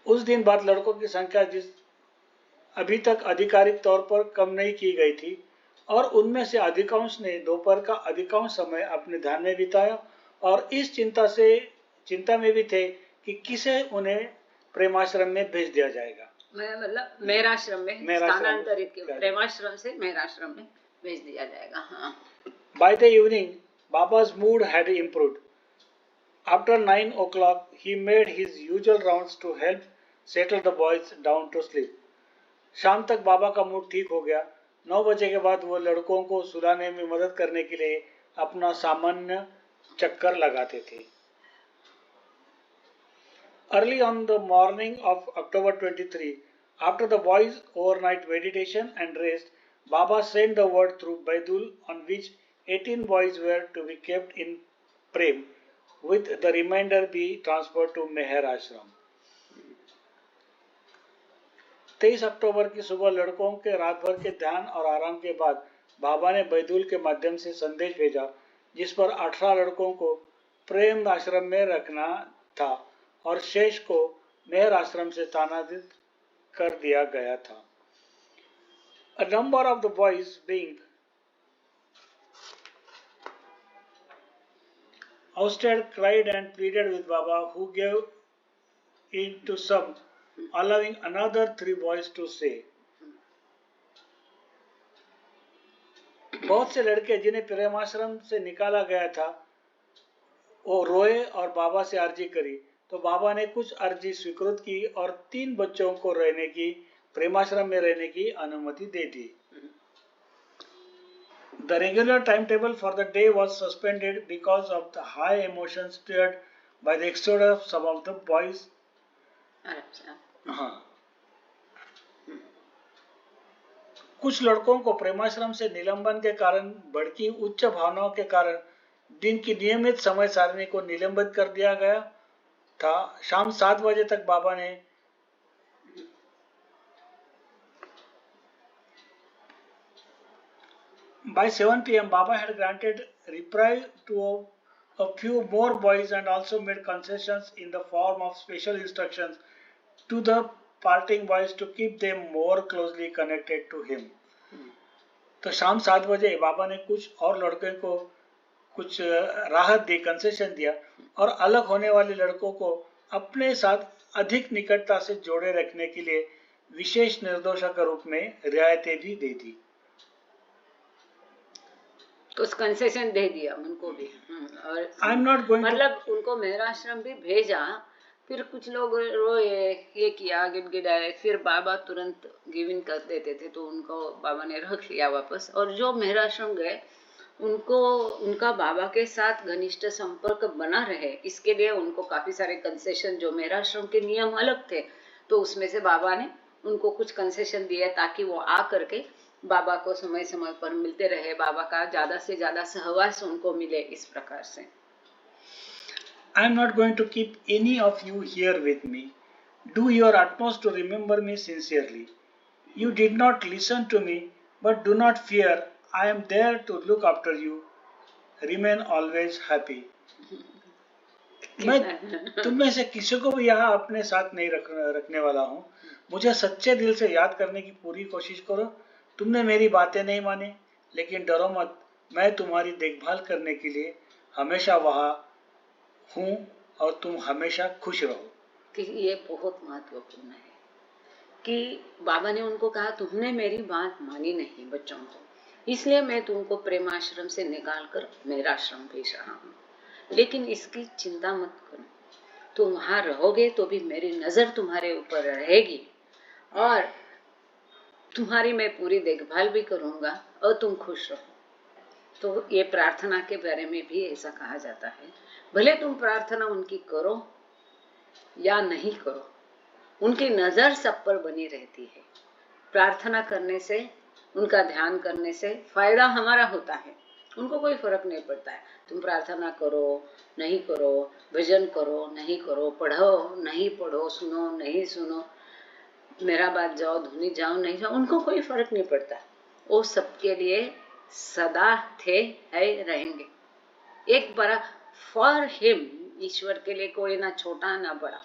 उस दिन बाद लड़कों की संख्या जिस अभी तक आधिकारिक तौर पर कम नहीं की गई थी, और उनमें से अधिकांश ने दोपहर का अधिकांश समय अपने ध्यान में बिताया और इस चिंता में भी थे कि किसे उन्हें प्रेमाश्रम में भेज दिया जाएगा। मतलब मेहराश्रम में स्थानांतरित किया, प्रेमाश्रम से मेहराश्रम में भेज दिया जाएगा। हाँ। By the evening, Baba's mood had improved. After 9 o'clock, he made his usual rounds to help settle the boys down to sleep. शाम तक बाबा का मूड ठीक हो गया। 9 बजे के बाद वो लड़कों को सुलाने में मदद करने के लिए अपना सामान्य चक्कर लगाते थे। Early on the morning of October 23, after the boys' overnight meditation and rest, Baba sent the word through Baidul on which 18 boys were to be kept in Prem, with the remainder be transferred to Meher Ashram. 23 अक्टूबर की सुबह लड़कों के रात भर के ध्यान और आराम के बाद बाबा ने बैदुल के माध्यम से संदेश भेजा, जिस पर 18 लड़कों को प्रेम आश्रम में रखना था और शेष को मेहर आश्रम से स्थानांतरित कर दिया गया था। A number of the boys being ousted cried and pleaded with Baba, who gave in to some, allowing another 3 boys to stay. बहुत से लड़के जिन्हें प्रेमाश्रम से निकाला गया था वो रोए और बाबा से अर्जी करी, तो बाबा ने कुछ अर्जी स्वीकृत की और 3 बच्चों को प्रेमाश्रम में रहने की अनुमति दे दी। The regular timetable for the day was suspended because of the high emotions stirred by the exodus of some of the boys. कुछ लड़कों को प्रेमाश्रम से निलंबन के कारण भड़की उच्च भावनाओं के कारण दिन की नियमित समय सारणी को निलंबित कर दिया गया था। शाम 7 बजे तक बाबा ने By 7 p.m., Baba had granted reprieve to a few more boys and also made concessions in the form of special instructions to the parting boys to keep them more closely connected to him. तो शाम 7 बजे बाबा ने कुछ और लड़कों को कुछ राहत दी, कंसेशन दिया और अलग होने वाले लड़कों को अपने साथ अधिक निकटता से जोड़े रखने के लिए विशेष निर्देशों के रूप में रियायतें भी दे दी। कुछ कंसेशन दे दिया उनको भी। और आई एम नॉट गोइंग मतलब उनको मेहराश्रम भी भेजा, फिर कुछ लोग रोए, ये किया, गिड़गिड़ाए, फिर बाबा तुरंत गिव इन कर देते थे, तो उनको बाबा ने रख लिया वापस। और जो मेहराश्रम गए उनको उनका बाबा के साथ घनिष्ठ संपर्क बना रहे, इसके लिए उनको काफी सारे कंसेशन, जो मेहराश्रम के नियम अलग थे तो उसमें से बाबा ने उनको कुछ कंसेशन दिए ताकि वो आ करके बाबा को समय समय पर मिलते रहे, बाबा का ज्यादा से ज्यादा सहवास उनको मिले। इस प्रकार से I am not going to keep any of you here with me. Do your utmost to remember me sincerely. You did not listen to me, but do not fear. I am there to look after you. Remain always happy. मैं तुम में से किसी को भी यहाँ अपने साथ नहीं रखने वाला हूँ। मुझे सच्चे दिल से याद करने की पूरी कोशिश करो। तुमने मेरी बातें नहीं मानी, लेकिन डरो मत, मैं तुम्हारी देखभाल करने के लिए हमेशा वहाँ हूँ और तुम हमेशा खुश रहो। कि ये बहुत महत्वपूर्ण है कि बाबा ने उनको कहा तुमने मेरी बात मानी नहीं बच्चों को, इसलिए मैं तुमको प्रेमाश्रम से निकाल कर मेरा आश्रम भेज रहा हूँ, लेकिन इसकी चिंता मत करो, तुम वहां रहोगे तो भी मेरी नजर तुम्हारे ऊपर रहेगी और तुम्हारी मैं पूरी देखभाल भी करूंगा और तुम खुश रहो। तो ये प्रार्थना के बारे में भी ऐसा कहा जाता है, भले तुम प्रार्थना उनकी करो या नहीं करो, उनकी नजर सब पर बनी रहती है। प्रार्थना करने से, उनका ध्यान करने से फायदा हमारा होता है, उनको कोई फर्क नहीं पड़ता है। तुम प्रार्थना करो नहीं करो, भजन करो नहीं करो, पढ़ो नहीं पढ़ो, सुनो नहीं सुनो, मेरा बात जाओ धुनी जाओ नहीं जाओ, उनको कोई फर्क नहीं पड़ता। वो सबके लिए सदा थे, है, रहेंगे। एक बड़ा फॉर हिम, ईश्वर के लिए कोई ना छोटा ना बड़ा,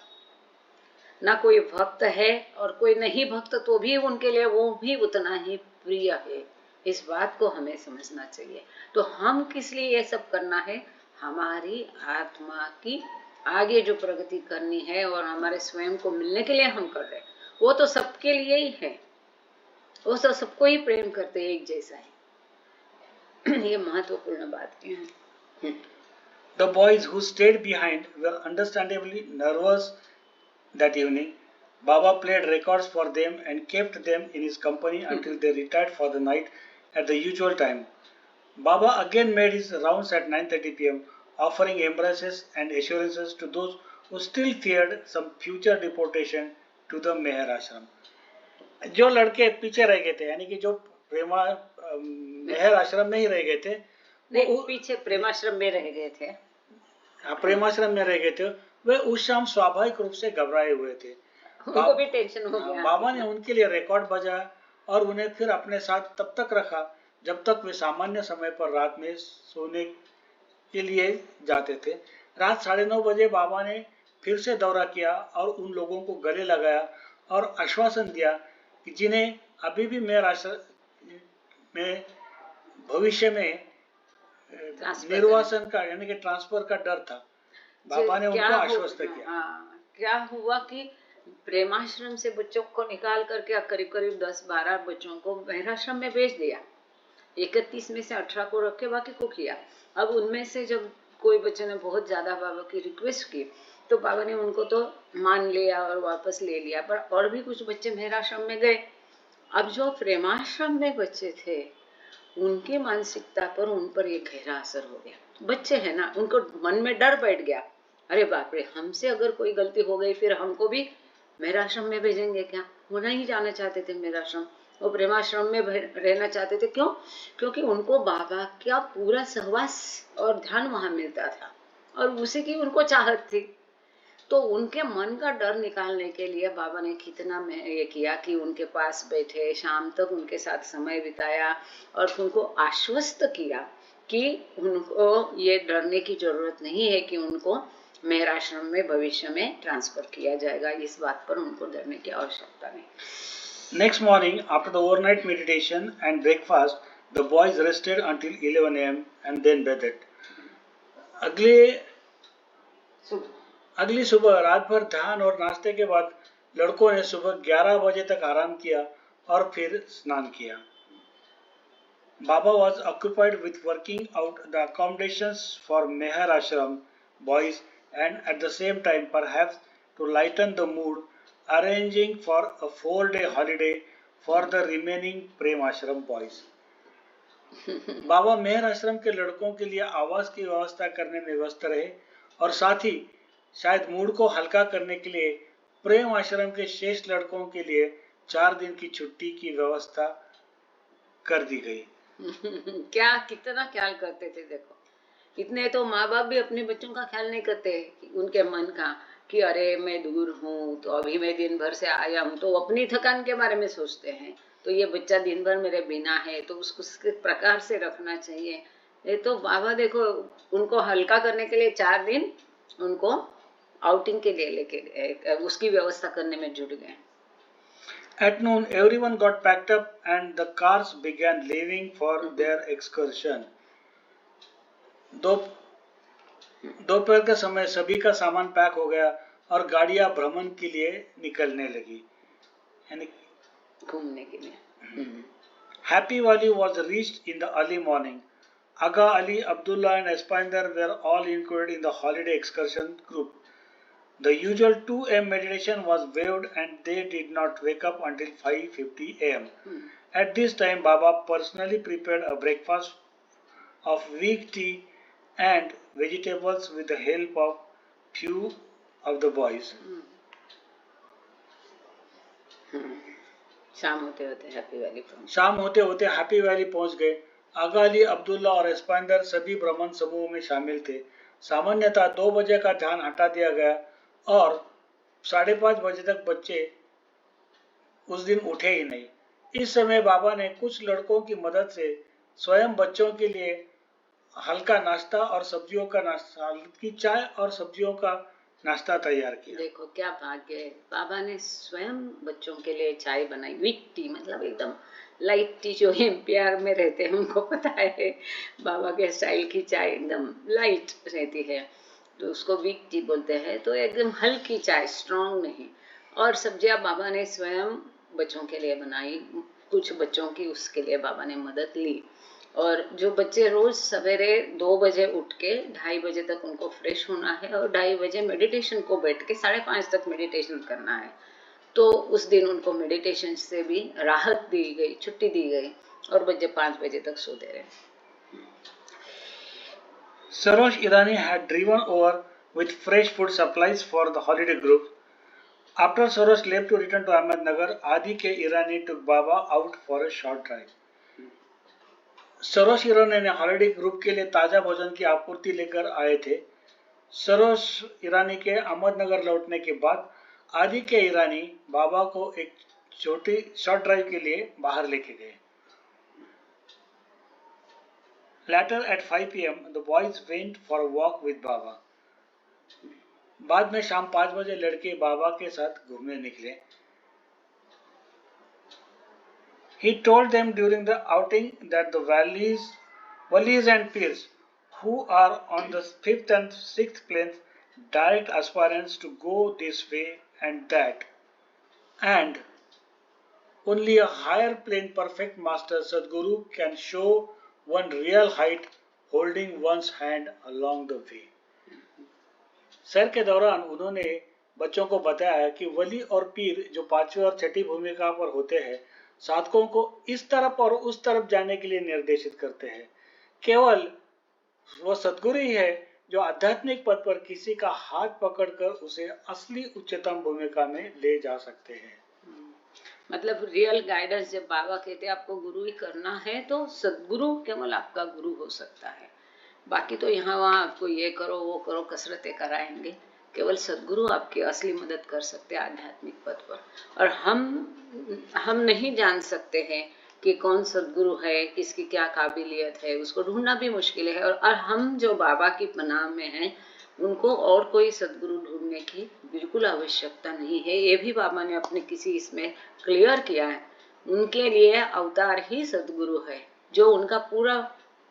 ना कोई भक्त है और कोई नहीं भक्त, तो भी उनके लिए वो भी उतना ही प्रिय है। इस बात को हमें समझना चाहिए। तो हम किस लिए ये सब करना है? हमारी आत्मा की आगे जो प्रगति करनी है और हमारे स्वयं को मिलने के लिए हम कर रहे हैं, वो तो सबके लिए ही है, वो तो सबको ही प्रेम करते हैं, एक जैसा है। ये महत्वपूर्ण बात है। The boys who stayed behind were understandably nervous that evening. Baba played records for them and kept them in his company until they retired for the night at the usual time. Baba again made his rounds at 9:30 p.m., offering embraces and assurances to those who still feared some future deportation to the Meher Ashram. जो लड़के पीछे रह गए थे, यानी कि जो मेहर आश्रम में ही रह गए थे, नहीं, पीछे प्रेमाश्रम में रह गए थे, प्रेमाश्रम में रह गए थे, वे उस शाम स्वाभाविक रूप से घबराए हुए थे। उनको भी टेंशन हो गया। बाबा ने उनके लिए रिकॉर्ड बजाया और उन्हें फिर अपने साथ तब तक रखा जब तक वे सामान्य समय पर रात में सोने के लिए जाते थे। रात 9:30 बजे बाबा ने फिर से दौरा किया और उन लोगों को गले लगाया और आश्वासन दिया कि जिन्हें अभी भी मेरे आश्रम में भविष्य में निर्वासन का, यानी कि ट्रांसफर का डर था, बाबा ने उनको आश्वस्त किया। क्या हुआ कि प्रेमाश्रम से बच्चों को निकाल करके करीब करीब 10-12 बच्चों को मेहराश्रम में भेज दिया। 31 में से 18 को रख के बाकी को किया। अब उनमें से जब कोई बच्चे ने बहुत ज्यादा बाबा की रिक्वेस्ट की तो बाबा ने उनको तो मान लिया और वापस ले लिया, पर और भी कुछ बच्चे मेहराश्रम में गए। अब जो प्रेमाश्रम में बच्चे थे उनकी मानसिकता पर, उन पर एक गहरा असर हो गया। बच्चे हैं ना, उनको मन में डर बैठ गया, अरे बाप रे, हमसे अगर कोई गलती हो गई फिर हमको भी मेहराश्रम में भेजेंगे क्या? वो नहीं जाना चाहते थे मेहराश्रम, वो प्रेमाश्रम में रहना चाहते थे। क्यों? क्योंकि उनको बाबा का पूरा सहवास और ध्यान वहां मिलता था और उसी की उनको चाहत थी। तो उनके मन का डर निकालने के लिए बाबा ने कितना ये किया कि उनके पास बैठे, शाम तक उनके साथ समय बिताया और उनको आश्वस्त किया कि उनको ये डरने की जरूरत नहीं है कि उनको मेहराश्रम में भविष्य में ट्रांसफर किया जाएगा। इस बात पर उनको डरने की आवश्यकता नहीं। Next morning, after the overnight meditation and breakfast, the boys rested until 11 a.m. and then bathed. अगली सुबह रात भर ध्यान और नाश्ते के बाद लड़कों ने सुबह 11 बजे तक आराम किया और फिर स्नान किया। Baba was occupied with working out the accommodations for Meher Ashram boys and at the same time, perhaps to lighten the mood, arranging for a 4-day holiday for the remaining Prem Ashram boys. बाबा मेहर आश्रम के लड़कों के लिए आवास की व्यवस्था करने में व्यस्त रहे और साथ ही शायद मूड को हल्का करने के लिए प्रेम आश्रम के शेष लड़कों के लिए 4 दिन की छुट्टी की व्यवस्था कर दी गई। क्या कितना ख्याल करते थे देखो। इतने तो माँ बाप भी अपने बच्चों का ख्याल नहीं करते उनके मन का कि अरे मैं दूर हूँ तो अभी मैं दिन भर से आया हूँ, तो अपनी थकान के बारे में सोचते हैं। तो ये बच्चा दिन भर मेरे बिना है तो उसको किस प्रकार से रखना चाहिए। ये तो बाबा देखो उनको हल्का करने के लिए 4 दिन उनको आउटिंग के लिए लेके उसकी व्यवस्था करने में जुट गए। At noon, everyone got packed up and the cars began leaving for their excursion. दोपहर के समय सभी का सामान पैक हो गया और गाड़ियां भ्रमण के लिए निकलने लगी, यानी घूमने के लिए। Happy Valley was reached in the early morning. Aga Ali, Abdullah and Espinder were all included in the holiday excursion group. The usual 2 a.m. meditation was waived and they did not wake up until 5:50 a.m. At this time, Baba personally prepared a breakfast of weak tea and vegetables with the help of few of the boys. शाम होते होते happy valley पहुंच गए। आगा अली, अब्दुल्ला और एस्पाइंदर सभी भ्रमण समूह में शामिल थे। सामान्यतः 2 बजे का ध्यान हटा दिया गया और 5:30 बजे तक बच्चे उस दिन उठे ही नहीं। इस समय बाबा ने कुछ लड़कों की मदद से स्वयं बच्चों के लिए हल्का नाश्ता और सब्जियों का नाश्ता, हल्की चाय और सब्जियों का नाश्ता तैयार किया। देखो क्या भाग्य है, बाबा ने स्वयं बच्चों के लिए चाय बनाई। वीक टी मतलब एकदम लाइट टी, जो एमपीआर में रहते हैं उनको पता है बाबा के स्टाइल की चाय एकदम लाइट रहती है, तो उसको वीक टी बोलते हैं। तो एकदम हल्की चाय, स्ट्रॉन्ग नहीं। और सब्जियां बाबा ने स्वयं बच्चों के लिए बनाई। कुछ बच्चों की उसके लिए बाबा ने मदद ली। और जो बच्चे रोज सवेरे 2 बजे उठ के 2:30 बजे तक उनको फ्रेश होना है और 2:30 बजे मेडिटेशन को बैठ के 5:30 तक मेडिटेशन करना है, तो उस दिन उनको मेडिटेशन से भी राहत दी गई, छुट्टी दी गई और बच्चे 5 बजे तक सोते रहे। Sarosh Irani had driven over with fresh food supplies for the holiday group. After Sarosh left to return to Ahmednagar, Adi K. Irani took Baba out for a short drive. Saroj ईरानी ने हॉलिडे ग्रुप के लिए ताजा भोजन की आपूर्ति लेकर आए थे। सरोज ईरानी के अहमदनगर लौटने के बाद आदि के ईरानी बाबा को एक छोटी शॉर्ट ड्राइव के लिए बाहर लेके गए। Later at 5 p.m. the boys went for a walk with Baba. बाद में शाम 5 बजे लड़के बाबा के साथ घूमने निकले। He told them during the outing that the Walis and Pirs, who are on the 5th and 6th planes, direct aspirants to go this way and that, and only a higher plane perfect master Sadguru can show one real height holding one's hand along the way. सैर के दौरान उन्होंने बच्चों को बताया कि वली और पीर जो 5वीं और 6ठी भूमिका पर होते हैं, साधकों को इस तरफ और उस तरफ जाने के लिए निर्देशित करते हैं। केवल वो सद्गुरु ही है जो आध्यात्मिक पद पर किसी का हाथ पकड़कर उसे असली उच्चतम भूमिका में ले जा सकते हैं। मतलब रियल गाइडेंस जब बाबा कहते हैं आपको गुरु ही करना है, तो सदगुरु केवल आपका गुरु हो सकता है। बाकी तो यहाँ वहाँ आपको ये करो वो करो कसरतें कराएंगे, केवल सदगुरु आपकी असली मदद कर सकते हैं आध्यात्मिक पथ पर। और हम नहीं जान सकते हैं कि कौन सदगुरु है, किसकी क्या काबिलियत है, उसको ढूंढना भी मुश्किल है। और हम जो बाबा की पनाह में हैं, उनको और कोई सदगुरु ढूंढने की बिल्कुल आवश्यकता नहीं है। ये भी बाबा ने अपने किसी इसमें क्लियर किया है। उनके लिए अवतार ही सदगुरु है, जो उनका पूरा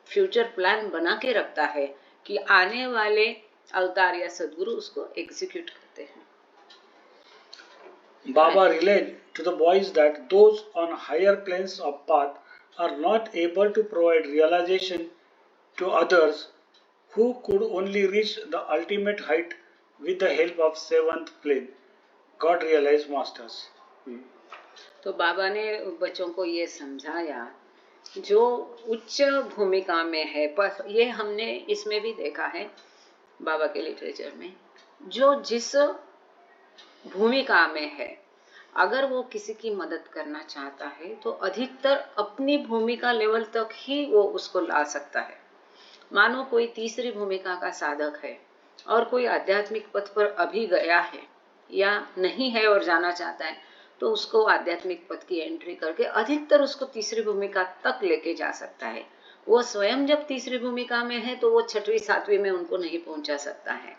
फ्यूचर प्लान बना के रखता है कि आने वाले अवतार या सदगुरु उसको एग्जीक्यूट करते हैं। Baba relayed to the boys that those on higher planes of path are not able to provide realization to others who could only reach the ultimate height with the help of seventh plane, God realized masters. तो बाबा ने बच्चों को ये समझाया जो उच्च भूमिका में है, पर ये हमने इसमें भी देखा है बाबा के लिटरेचर में, जो जिस भूमिका में है, अगर वो किसी की मदद करना चाहता है तो अधिकतर अपनी भूमिका लेवल तक ही वो उसको ला सकता है। मानो कोई तीसरी भूमिका का साधक है और कोई आध्यात्मिक पथ पर अभी गया है या नहीं है और जाना चाहता है, तो उसको आध्यात्मिक पथ की एंट्री करके अधिकतर उसको तीसरी भूमिका तक लेके जा सकता है। वो स्वयं जब तीसरी भूमिका में है तो वो छठवीं सातवीं में उनको नहीं पहुंचा सकता है,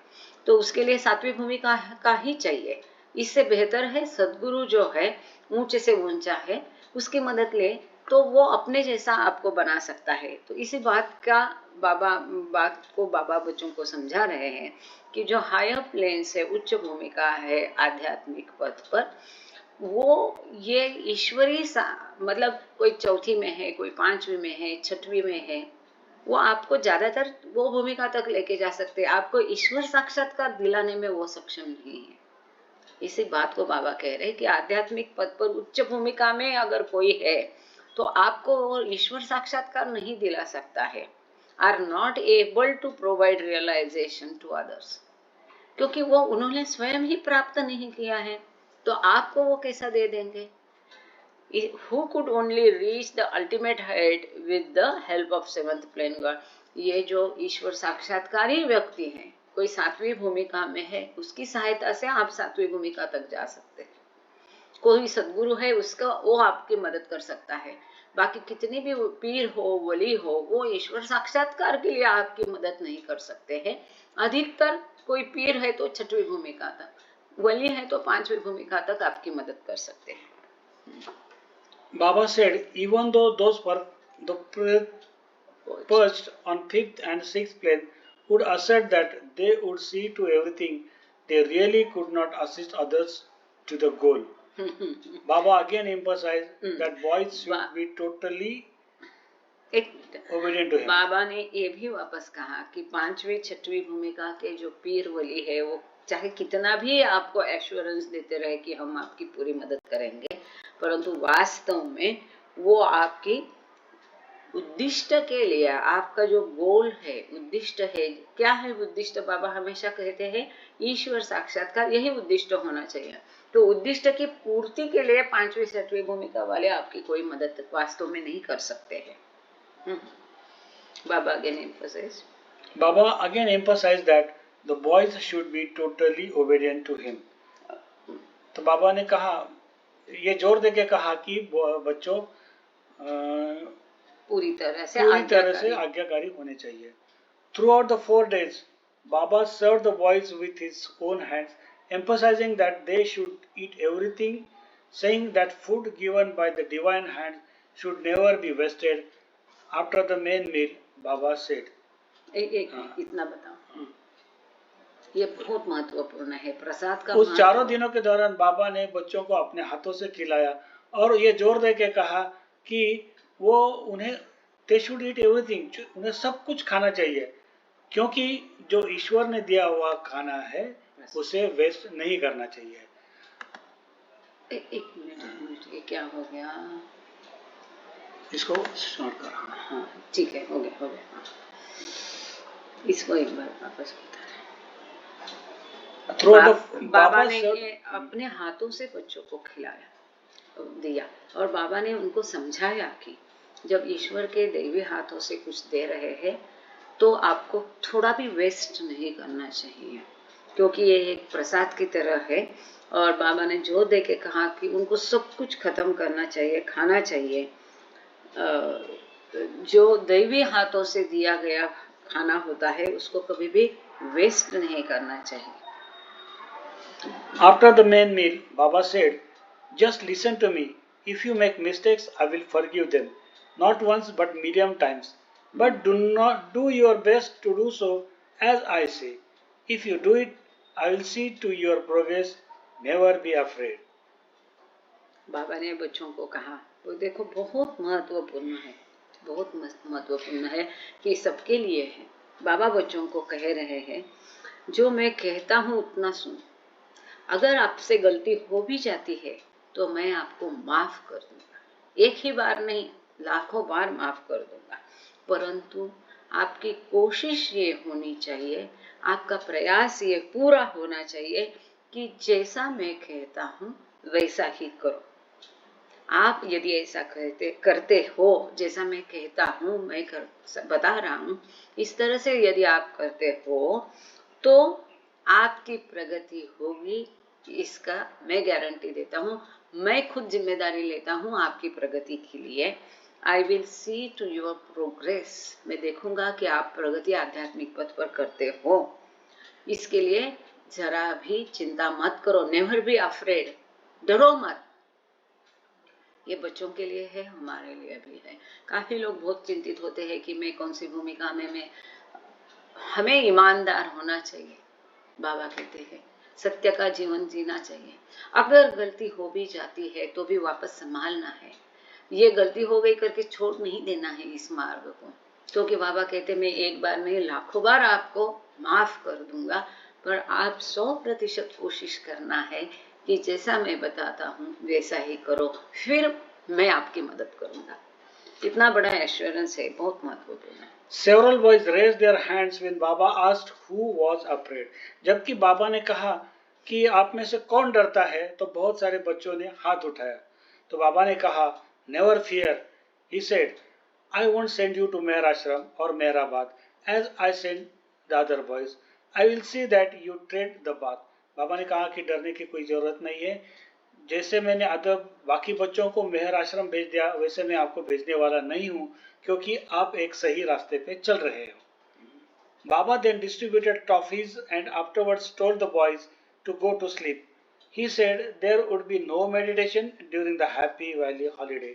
तो उसके लिए सातवीं भूमिका का ही चाहिए। इससे बेहतर है सदगुरु जो है ऊंचे से ऊंचा है, उसकी मदद ले तो वो अपने जैसा आपको बना सकता है। तो इसी बात को बाबा बच्चों को समझा रहे हैं कि जो हायर प्लेन से उच्च भूमिका है आध्यात्मिक पथ पर, वो ये ईश्वरी मतलब कोई चौथी में है, कोई पांचवी में है, छठवीं में है, वो आपको ज्यादातर वो भूमिका तक लेके जा सकते हैं। आपको ईश्वर साक्षात्कार दिलाने में वो सक्षम नहीं है। इसी बात को बाबा कह रहे हैं कि आध्यात्मिक पद पर उच्च भूमिका में अगर कोई है तो आपको ईश्वर साक्षात्कार नहीं दिला सकता है, are not able to provide realisation to others, क्योंकि वो उन्होंने स्वयं ही प्राप्त नहीं किया है, तो आपको वो कैसा दे देंगे। Who could only reach the ultimate height with the help of seventh plane God। ये जो ईश्वर साक्षात्कारी व्यक्ति हैं, कोई सातवीं भूमिका में है, उसकी सहायता से आप सातवीं भूमिका तक जा सकते हैं। कोई सदगुरु है, उसका वो आपकी मदद कर सकता है। बाकी कितने भी पीर हो, वली हो, वो ईश्वर साक्षात्कार के लिए आपकी मदद नहीं कर सकते हैं। अधिकतर कोई पीर है तो छठवीं भूमिका तक, वली है तो पांचवी भूमिका तक आपकी मदद कर सकते हैं। Baba said, even though those the perched on fifth and sixth plane would assert that they would see to everything, they really could not assist others to the goal. Baba again emphasized that boys should be totally obedient to him. बाबा ने ये भी वापस कहा कि पांचवी छठवीं भूमिका के जो पीर वली है, वो चाहे कितना भी आपको एश्योरेंस देते रहे कि हम आपकी पूरी मदद करेंगे, परंतु वास्तव में वो आपकी उद्दिष्ट के लिए, आपका जो गोल है, उद्दिष्ट है, क्या है उद्दिष्ट? बाबा हमेशा कहते हैं ईश्वर साक्षात्कार, यही उद्दिष्ट होना चाहिए। तो उद्दिष्ट की पूर्ति के लिए पांचवी छठवीं भूमिका वाले आपकी कोई मदद वास्तव में नहीं कर सकते हैं। बाबा again emphasized that the boys should be totally obedient to him. तो बाबा ने कहा, ये जोर देके कहा कि बच्चों पूरी तरह से आज्ञाकारी होने चाहिए। Throughout the 4 days, Baba served the boys with his own hands, emphasizing that they should eat everything, saying that food given by the divine hand should never be wasted. After the main meal, Baba said, इतना बताओ, ये बहुत महत्वपूर्ण है। प्रसाद का उस 4 दिनों के दौरान बाबा ने बच्चों को अपने हाथों से खिलाया और ये जोर दे के कहा कि वो उन्हें they should eat everything, उन्हें सब कुछ खाना चाहिए, क्योंकि जो ईश्वर ने दिया हुआ खाना है उसे वेस्ट नहीं करना चाहिए। एक मिनट, ये क्या हो गया? इसको स्टार्ट कर। हाँ ठीक है, हो गया। इसको एक बार वापस बाबा ने ये अपने हाथों से बच्चों को खिलाया। दिया। और बाबा ने उनको समझाया कि जब ईश्वर के दैवी हाथों से कुछ दे रहे हैं तो आपको थोड़ा भी वेस्ट नहीं करना चाहिए, क्योंकि ये एक प्रसाद की तरह है। और बाबा ने जोर दे के कहा कि उनको सब कुछ खत्म करना चाहिए, खाना चाहिए। जो दैवी हाथों से दिया गया खाना होता है उसको कभी भी वेस्ट नहीं करना चाहिए। After the main meal, Baba said, "Just listen to me. If you make mistakes, I will forgive them. Not once but million times. But do not do your best to do so as I say. If you do it, I will see to your progress. Never be afraid." बाबा ने बच्चों को कहा, वो देखो बहुत महत्वपूर्ण है, बहुत महत्वपूर्ण है कि सबके लिए है। बाबा बच्चों को कह रहे हैं, जो मैं कहता हूँ उतना सुनो। अगर आपसे गलती हो भी जाती है तो मैं आपको माफ कर दूंगा, एक ही बार नहीं, लाखों बार माफ कर दूंगा। परंतु आपकी कोशिश ये होनी चाहिए, आपका प्रयास ये पूरा होना चाहिए कि जैसा मैं कहता हूँ वैसा ही करो। आप यदि ऐसा करते हो, जैसा मैं कहता हूँ, मैं बता रहा हूँ, इस तरह से यदि आप करते हो तो आपकी प्रगति होगी, इसका मैं गारंटी देता हूँ। मैं खुद जिम्मेदारी लेता हूँ आपकी प्रगति के लिए। I will see to your progress, मैं देखूंगा कि आप प्रगति आध्यात्मिक पथ पर करते हो। इसके लिए जरा भी चिंता मत करो, नेवर बी अफ्रेड, डरो मत। ये बच्चों के लिए है, हमारे लिए भी है। काफी लोग बहुत चिंतित होते हैं कि मैं कौन सी भूमिका में मैं, हमें ईमानदार होना चाहिए। बाबा कहते हैं सत्य का जीवन जीना चाहिए। अगर गलती हो भी जाती है तो भी वापस संभालना है। ये गलती हो गई करके छोड़ नहीं देना है इस मार्ग को, क्योंकि बाबा कहते मैं एक बार नहीं लाखों बार आपको माफ कर दूंगा, पर आप 100% कोशिश करना है कि जैसा मैं बताता हूँ वैसा ही करो, फिर मैं आपकी मदद करूंगा। इतना बड़ा एश्योरेंस है, बहुत महत्वपूर्ण है। Several boys raised their hands when Baba asked who was afraid. जबकि बाबा ने कहा कि आप में से कौन डरता है, तो बहुत सारे बच्चों ने हाथ उठाया। तो बाबा ने कहा, Never fear. He said, I won't send you to Meher Ashram or Meherabad as I sent the other boys. I will see that you tread the path. बाबा ने कहा कि डरने की कोई जरूरत नहीं है। जैसे मैंने बाकी बच्चों को मेहर आश्रम भेज दिया, वैसे मैं आपको भेजने वाला नहीं हूँ, क्योंकि आप एक सही रास्ते पे चल रहे हो। Baba then distributed toffees and afterwards told the boys to go to sleep. He said there would be no meditation during the Happy Valley holiday.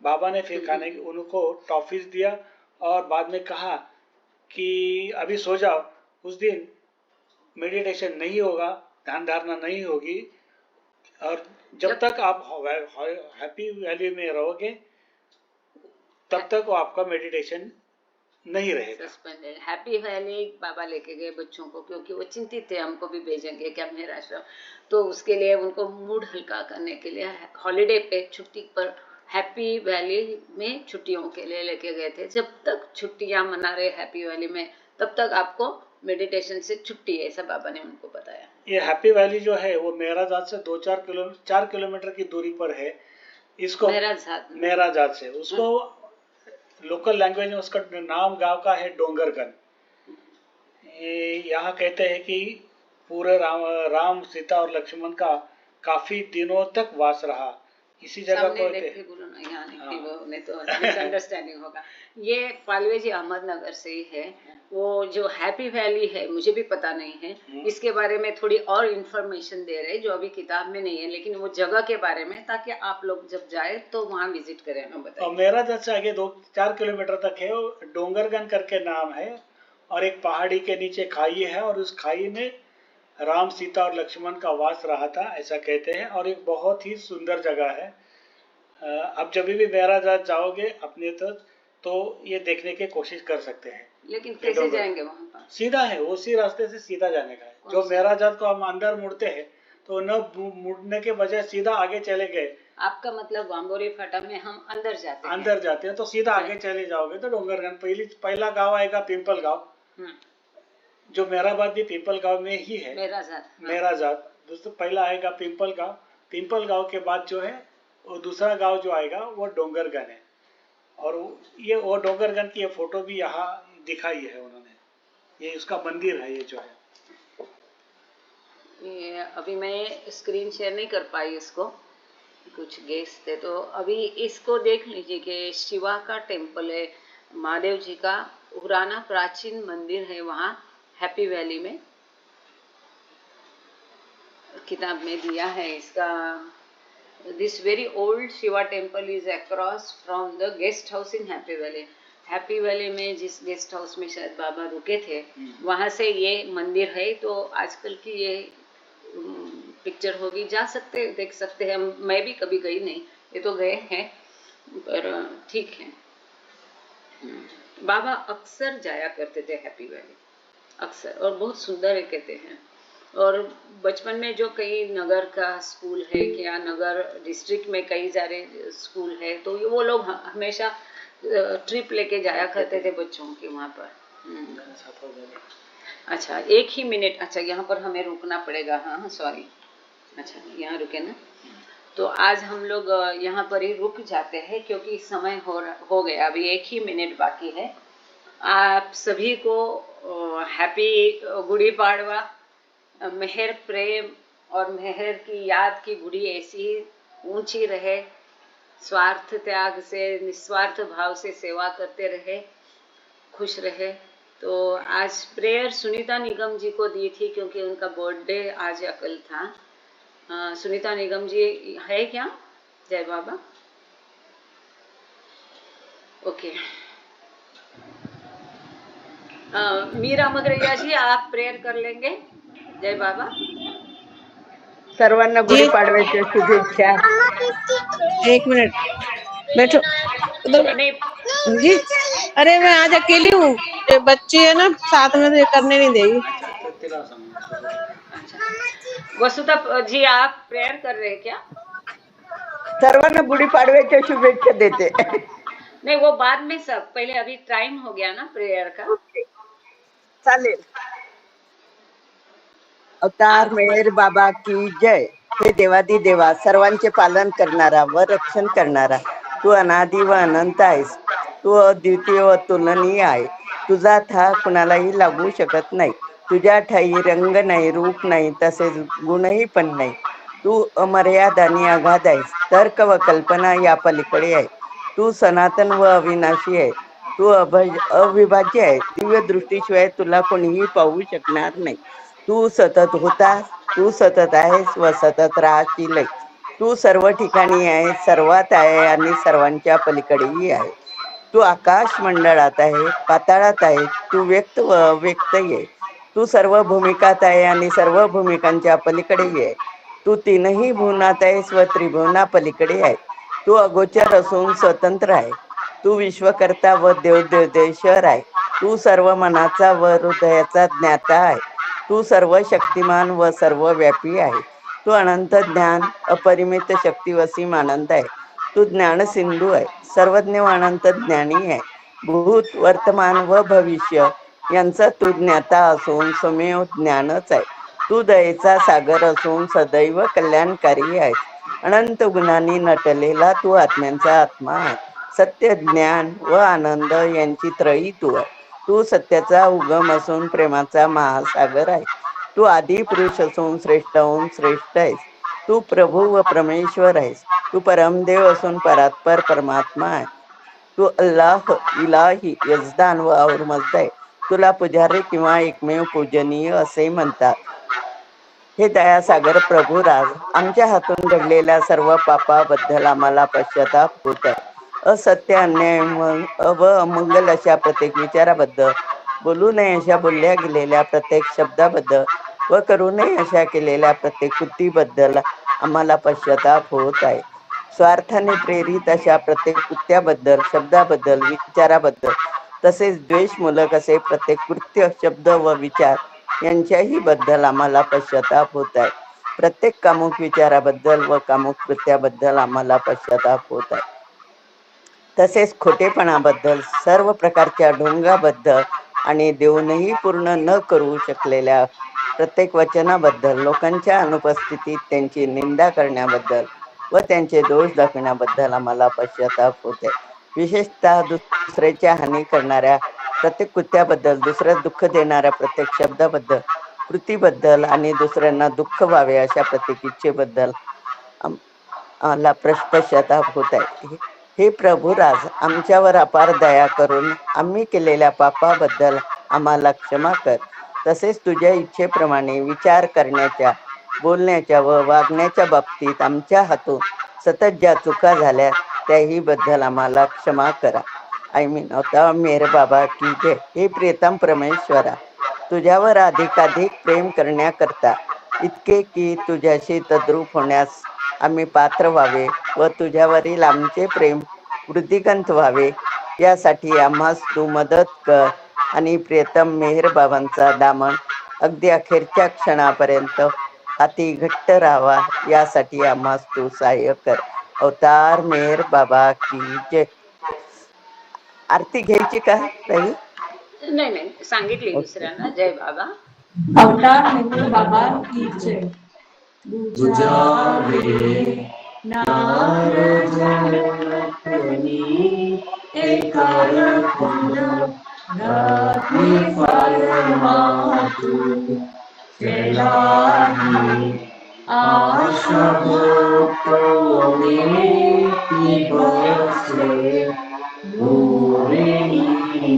बाबा ने फिर खाने उनको टॉफीज दिया और बाद में कहा कि अभी सो जाओ, उस दिन मेडिटेशन नहीं होगा, ध्यान धारणा नहीं होगी, और जब तक आप हैप्पी वैली में रहोगे तब तक वो आपका मेडिटेशन नहीं रहेगा। सस्पेंडेड। हैप्पी वैली बाबा लेके गए बच्चों को, क्योंकि वो चिंतित थे हमको भी भेजेंगे क्या मेहर आश्रम, तो उसके लिए उनको मूड हल्का करने के लिए हॉलीडे पे, छुट्टी पर हैप्पी वैली में छुट्टियों के लिए लेके गए थे। जब तक छुट्टियां मना रहे हैप्पी वैली में, तब तक आपको मेडिटेशन से छुट्टी है, ऐसा बाबा ने उनको बताया। ये हैप्पी वैली जो है वो मेहराजाद से 4 किलोमीटर की दूरी पर है। इसको मेहराजाद से, उसको लोकल लैंग्वेज में उसका नाम गांव का है डोंगरगन। यहाँ कहते हैं कि पूरे राम सीता और लक्ष्मण का काफी दिनों तक वास रहा इसी जगह को। मिसअंडरस्टैंडिंग होगा। ये पालवे जी अहमदनगर से ही है। वो जो हैप्पी वैली है मुझे भी पता नहीं है, इसके बारे में थोड़ी और इन्फॉर्मेशन दे रहे जो अभी किताब में नहीं है, लेकिन वो जगह के बारे में, ताकि आप लोग जब जाए तो वहाँ विजिट करें। मैं बताऊँ, मेरा जब से आगे 4 किलोमीटर तक है, डोंगरगन करके नाम है, और एक पहाड़ी के नीचे खाई है, और उस खाई में राम सीता और लक्ष्मण का वास रहा था ऐसा कहते हैं, और एक बहुत ही सुंदर जगह है। अब जब भी मेहराजाद जाओगे अपने तो ये देखने की कोशिश कर सकते हैं। लेकिन कैसे जाएंगे वहाँ पर? सीधा है, उसी रास्ते से सीधा जाने का है। जो मेहराजाद को हम अंदर मुड़ते हैं तो न मुड़ने के बजाय सीधा आगे चले गए। आपका मतलब वाम्बोरी फाटा में हम अंदर जाते हैं तो सीधा आगे चले जाओगे तो डोंगरगन पहला गाँव आएगा पिंपल गाँव, जो मेहराबाद भी पिंपल गाँव में ही है। मेहराजाद दूसरा पहला आएगा पिंपल गाँव के बाद जो है और दूसरा गांव जो आएगा वो डोंगरगन है। और वो डोंगरगन की ये फोटो भी यहाँ दिखाई है उन्होंने। ये उसका मंदिर है, ये जो है। ये अभी मैं स्क्रीन शेयर नहीं कर पाई इसको, कुछ गेस्ट थे, तो अभी इसको देख लीजिए कि शिवा का टेम्पल है, महादेव जी का पुराना प्राचीन मंदिर है वहाँ हैप्पी वैली में। किताब में दिया है इसका। This very old Shiva temple is across from the guest house in happy valley. Happy valley में जिस गेस्ट हाउस में शायद बाबा रुके थे वहां से ये मंदिर है। तो आजकल की ये पिक्चर होगी, जा सकते देख सकते हैं। मैं भी कभी गई नहीं, ये तो गए हैं, पर ठीक है। बाबा अक्सर जाया करते थे हैप्पी वैली, अक्सर, और बहुत सुंदर है कहते हैं। और बचपन में जो कई नगर का स्कूल है, क्या नगर डिस्ट्रिक्ट में कई सारे स्कूल है, तो वो लोग हमेशा ट्रिप लेके जाया करते थे बच्चों के वहाँ पर। अच्छा, एक ही मिनट। अच्छा, यहाँ पर हमें रुकना पड़ेगा। हाँ सॉरी। अच्छा, यहाँ रुके ना, तो आज हम लोग यहाँ पर ही रुक जाते हैं क्योंकि समय हो गया, अभी एक ही मिनट बाकी है। आप सभी को हैप्पी गुड़ी पाड़वा। मेहर, प्रेम और मेहर की याद की गुड़ी ऐसी ही ऊंची रहे, स्वार्थ त्याग से, निस्वार्थ भाव से सेवा करते रहे, खुश रहे। तो आज प्रेयर सुनीता निगम जी को दी थी क्योंकि उनका बर्थडे आज या कल था। सुनीता निगम जी है क्या? जय बाबा। ओके। मीरा मगरैया जी, आप प्रेयर कर लेंगे? जय बाबा। सर्वांना गुढीपाडव्याच्या शुभेच्छा। एक मिनट बैठो उधर। नहीं, जी, अरे मैं आज अकेली हूँ, ये बच्ची है ना साथ में, तो करने नहीं देगी। वसुधा जी, आप प्रेयर कर रहे हैं क्या? सर्वांना गुढीपाडव्याच्या शुभेच्छा देते। नहीं, वो बाद में सब, पहले अभी टाइम हो गया ना प्रेयर का। चालेल। अवतार मेहर बाबा की जय। हे देवादी देवा, सर्वांचे पालन करणारा व रक्षण करणारा, तू अनादि व अनंत आहेस। तू अद्वितीय व तुलनीय आहे। तुझा था कुणालाही लागू शकत नाही। तुझ्या ठाई रंग नाही, रूप नाही, तसेच गुणही पण नाही। तू अमर्याद आणि अगाध आहेस, तर्क व कल्पना या पलीकडे आहे। तू सनातन व अविनाशी आहे। तू अविभाज्य आहे। दिव्य दृष्टीशिवाय तुला कोणीही पाहू शकणार नाही। तू सतत होतास, तू सतत आहेस व सतत राहशील। तू सर्व ठिकाणी आहे, सर्वात आहे आणि सर्वांच्या पलीकडेही आहे। तू आकाश मंडळात आहे, पाताळात आहे, तू व्यक्त व अव्यक्तही आहे। तू सर्व भूमिकात आहे आणि सर्व भूमिकांच्या पलीकडेही आहे। तू तीनही भुवनात आहेस व त्रिभुवना पलीकडे आहे। तू अगोचर असून स्वतंत्र आहे। तू विश्वकर्ता व देवदेवतेश्वर आहे। तू सर्व मनाचा व हृदयाचा ज्ञाता आहे। तू सर्व शक्तिमान व सर्वव्यापी आहे। तू अनंत ज्ञान, अपरिमित शक्ती वसीम आनंद आहे। तू ज्ञान सिंधू आहे, सर्वज्ञ व अनंत ज्ञानी आहे। भूत, वर्तमान व भविष्य यांचा तू ज्ञाता असून स्वमेव ज्ञानच आहे। तू दयेचा सागर असून सदैव कल्याणकारी आहेस। अनंत गुणांनी नटलेला तू आत्म्यांचा आत्मा आहे। सत्य, ज्ञान व आनंद यांची त्रयी तू आहे। तू सत्याचा उगम असून प्रेमाचा महासागर आहे। तू आदी पुरुष असून श्रेष्ठहून श्रेष्ठ आहेस। तू प्रभू व परमेश्वर आहेस। तू परमदेव असून परात्पर परमात्मा आहे। तू अल्लाह, इलाही, यजदान व औरमजद आहे। तुला पुजारी किंवा एकमेव पूजनीय असे म्हणतात। हे दयासागर प्रभू राज, आमच्या हातून घडलेल्या सर्व पापाबद्दल आम्हाला पश्चाताप होत आहे। असत्य, अन्याय व अमंगल अशा प्रत्येक विचाराबद्दल, बोलू नये अशा बोलल्या गेलेल्या प्रत्येक शब्दाबद्दल व करू नये अशा केलेल्या प्रत्येक कृतीबद्दल आम्हाला पश्चाताप होत आहे। स्वार्थाने प्रेरित अशा प्रत्येक कृत्याबद्दल, शब्दाबद्दल, विचाराबद्दल, तसेच द्वेषमूलक असे प्रत्येक कृत्य, शब्द व विचार यांच्याही बद्दल आम्हाला पश्चाताप होत आहे। प्रत्येक कामुक विचाराबद्दल व कामुक कृत्याबद्दल आम्हाला पश्चाताप होत आहे। तसेच खोटेपणाबद्दल, सर्व प्रकारच्या ढोंगाबद्दल आणि देऊनही पूर्ण न करू शकलेल्या प्रत्येक वचनाबद्दल, लोकांच्या अनुपस्थितीत त्यांची निंदा करण्याबद्दल, व त्यांचे दोष दाखविण्याबद्दल आम्हाला पश्चाताप होत आहे. विशेषतः दुसऱ्याच्या हानी करणाऱ्या प्रत्येक कृत्याबद्दल, दुसऱ्यास दुःख देणाऱ्या प्रत्येक शब्दाबद्दल, कृतीबद्दल आणि दुसऱ्यांना दुःख व्हावे अशा प्रत्येक इच्छेबद्दल आम्हाला पश्चाताप होत आहे. हे प्रभू राज, आमच्यावर अपार दया करून आम्ही केलेल्या पापाबद्दल आम्हाला क्षमा कर. तसेच तुझ्या इच्छेप्रमाणे विचार करण्याच्या, बोलण्याच्या व वागण्याच्या बाबतीत आमच्या हातून सतत ज्या चुका झाल्या त्याही बद्दल आम्हाला क्षमा करा. आय मीन अवतार मेहर बाबा की जय. हे प्रियतम परमेश्वरा, तुझ्यावर अधिकाधिक प्रेम करण्याकरता, इतके की तुझ्याशी तद्रूप होण्यास आम्ही पात्र व्हावे व तुझ्यावरील आमचे प्रेम वृद्धिगंत व्हावे, यासाठी आम्हास तू मदत कर. आणि प्रियतम मेहर बाबांचा दामन अगदी अखेरच्या क्षणापर्यंत हाती घट्ट राहावा, यासाठी आम्हास तू सहाय्य कर. अवतार मेहर बाबा की जय. आरती घ्यायची का ताई? नाही नाही, सांगितली दुसऱ्यांना. जय बाबा. अवतार मेहर बाबा की जय. बुझावे नारद जनकनी एकर कुल राखी फरमातु चलाही आशा भक्तों में की बसे नूरे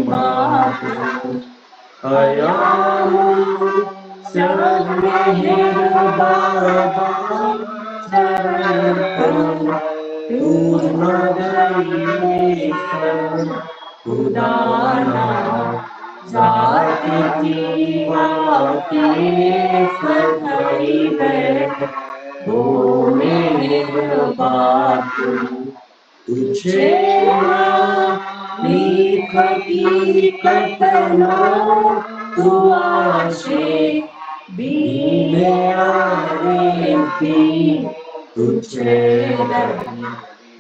मातु अयामु सब मेहर बाबा चरण पूर्ण गई खुदाना जाति की बाती सताई है वो मेहर बातु तुझे लिखती कतनो तू आशे बीने आरे भी तुझे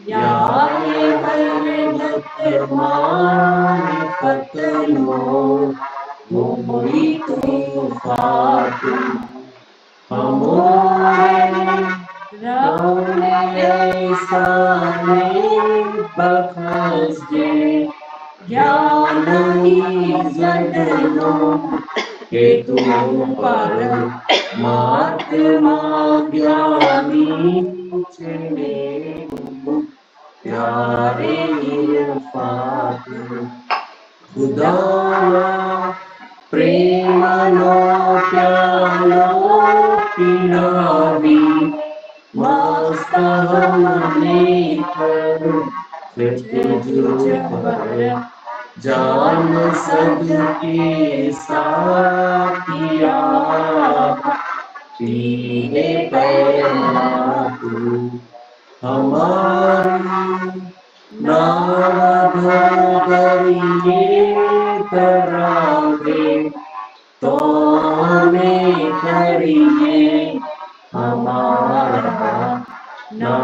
यारे भरत मान कतनो मोरी तू फातू हमोरे रौने साने बखस दे ज्ञान जदनो के तू पर महात्मा ज्ञानी चले प्यारे इरफात खुदाया प्रेम नो प्यालो पिलावी मस्त हमने कर जान सबके साथिया पीने पैना तू हमारी नाव भरिए करावे तो हमें करिए हमारा ना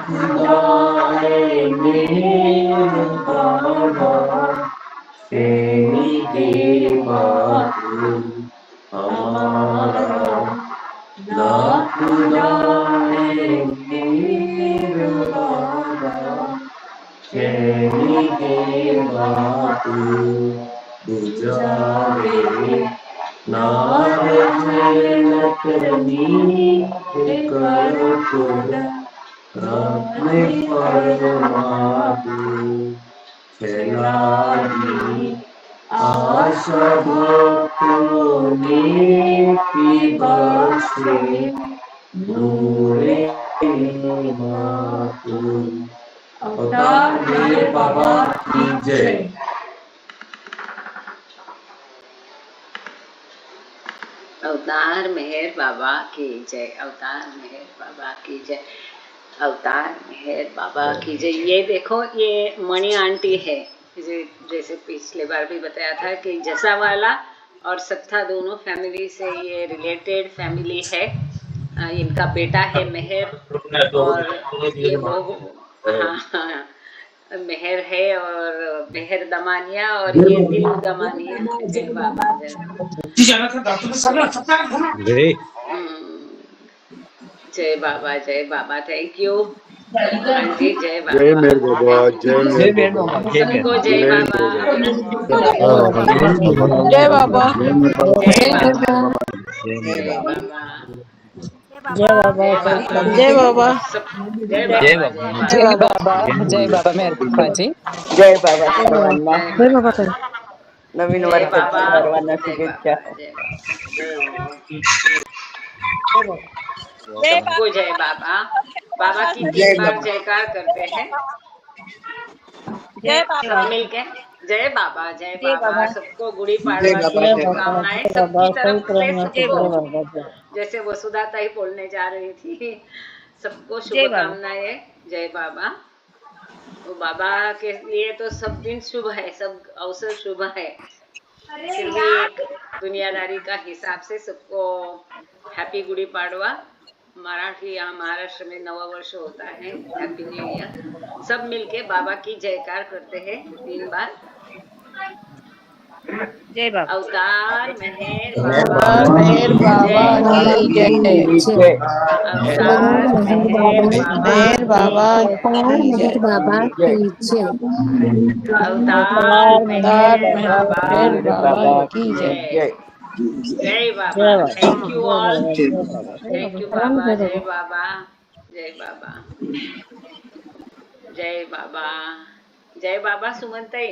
खुदाए मेरे बाबा तेरी देवा तू हमारा ना खुदाए मेरे बाबा तेरी देवा तू बुझावे नारद जनकनी कर कुल राखी फरमातु चलाही आशा भक्तों ने की बसे नूरे मातु। अवतार मेहर बाबा की जय। अवतार मेहर बाबा की जय। अवतार मेहर बाबा की जय। अवतार मेहर बाबा की जय। ये देखो, ये मणि आंटी है, जैसे पिछले बार भी बताया था कि जसावाला और सत्ता दोनों फैमिली से ये रिलेटेड फैमिली है। इनका बेटा है मेहर और ये वो हाँ मेहर है और मेहर दमानिया और ये दिल दमानिया। जय बाबा जय जय बाबा जय बाबा। Thank you. हाँ जी, जय जय बाबा। मेर बाबा, जय मेर मेर बाबा, बाबा, जय मेर सबको बाबा। जय जय बाबा। मेर बाबा, जय बाबा जय बाबा जय बाबा। जय जय बाबा। जय जय बाबा। बाबा सब जय बाबा, बाबा। जय जय जय बाबा। बाबा बाबा, जय बाबा मेहर बाबा जी। जय बाबा सर्वांना जय जय बाबा बाबा। करा नवीन जय वर्षाच्या बाबा। सर्वांना जय शुभेच्छा. बाबा। जय बाबा। जय बाबा। जय बाबा सबको जय बाबा। बाबा की जय 3 बार बाबा. जयकार करते हैं जय सब बाबा मिलके। जय बाबा, जय जय बाबा। बाबा सबको गुड़ी जय पाड़वा की बाबा, जय बाबा. शुभकामनाएं सबकी तरफ से जय सबको। बाबा जैसे वसुधा ताई बोलने जा रही थी, सबको जय बाबा शुभकामनाएं। जय बाबा। वो बाबा के लिए तो सब दिन शुभ है, सब अवसर शुभ है। फिर भी एक दुनियादारी का हिसाब से सबको हैप्पी गुड़ी पाड़वा। मराठी यहाँ महाराष्ट्र में नवा वर्ष होता है, हैप्पी न्यू ईयर। सब मिलके बाबा की जयकार करते हैं 3 बार। जय बाबा अवतार मेहर मेहर बाबा बाबा और मेहर की बाबा जय। की जय की जय. अवतार मेहर बाबा मेहर बाबा की जय बाबा की जय. की जय। अवतार तार मेहर बाबा मेहर मेहर बाबा बाबा की की जय जय। जय. जय बाबा। जय बाबा थैंक यू ऑल। जय बाबा थैंक यू बाबा। जय बाबा। जय बाबा। जय बाबा। जय बाबा सुमनताई.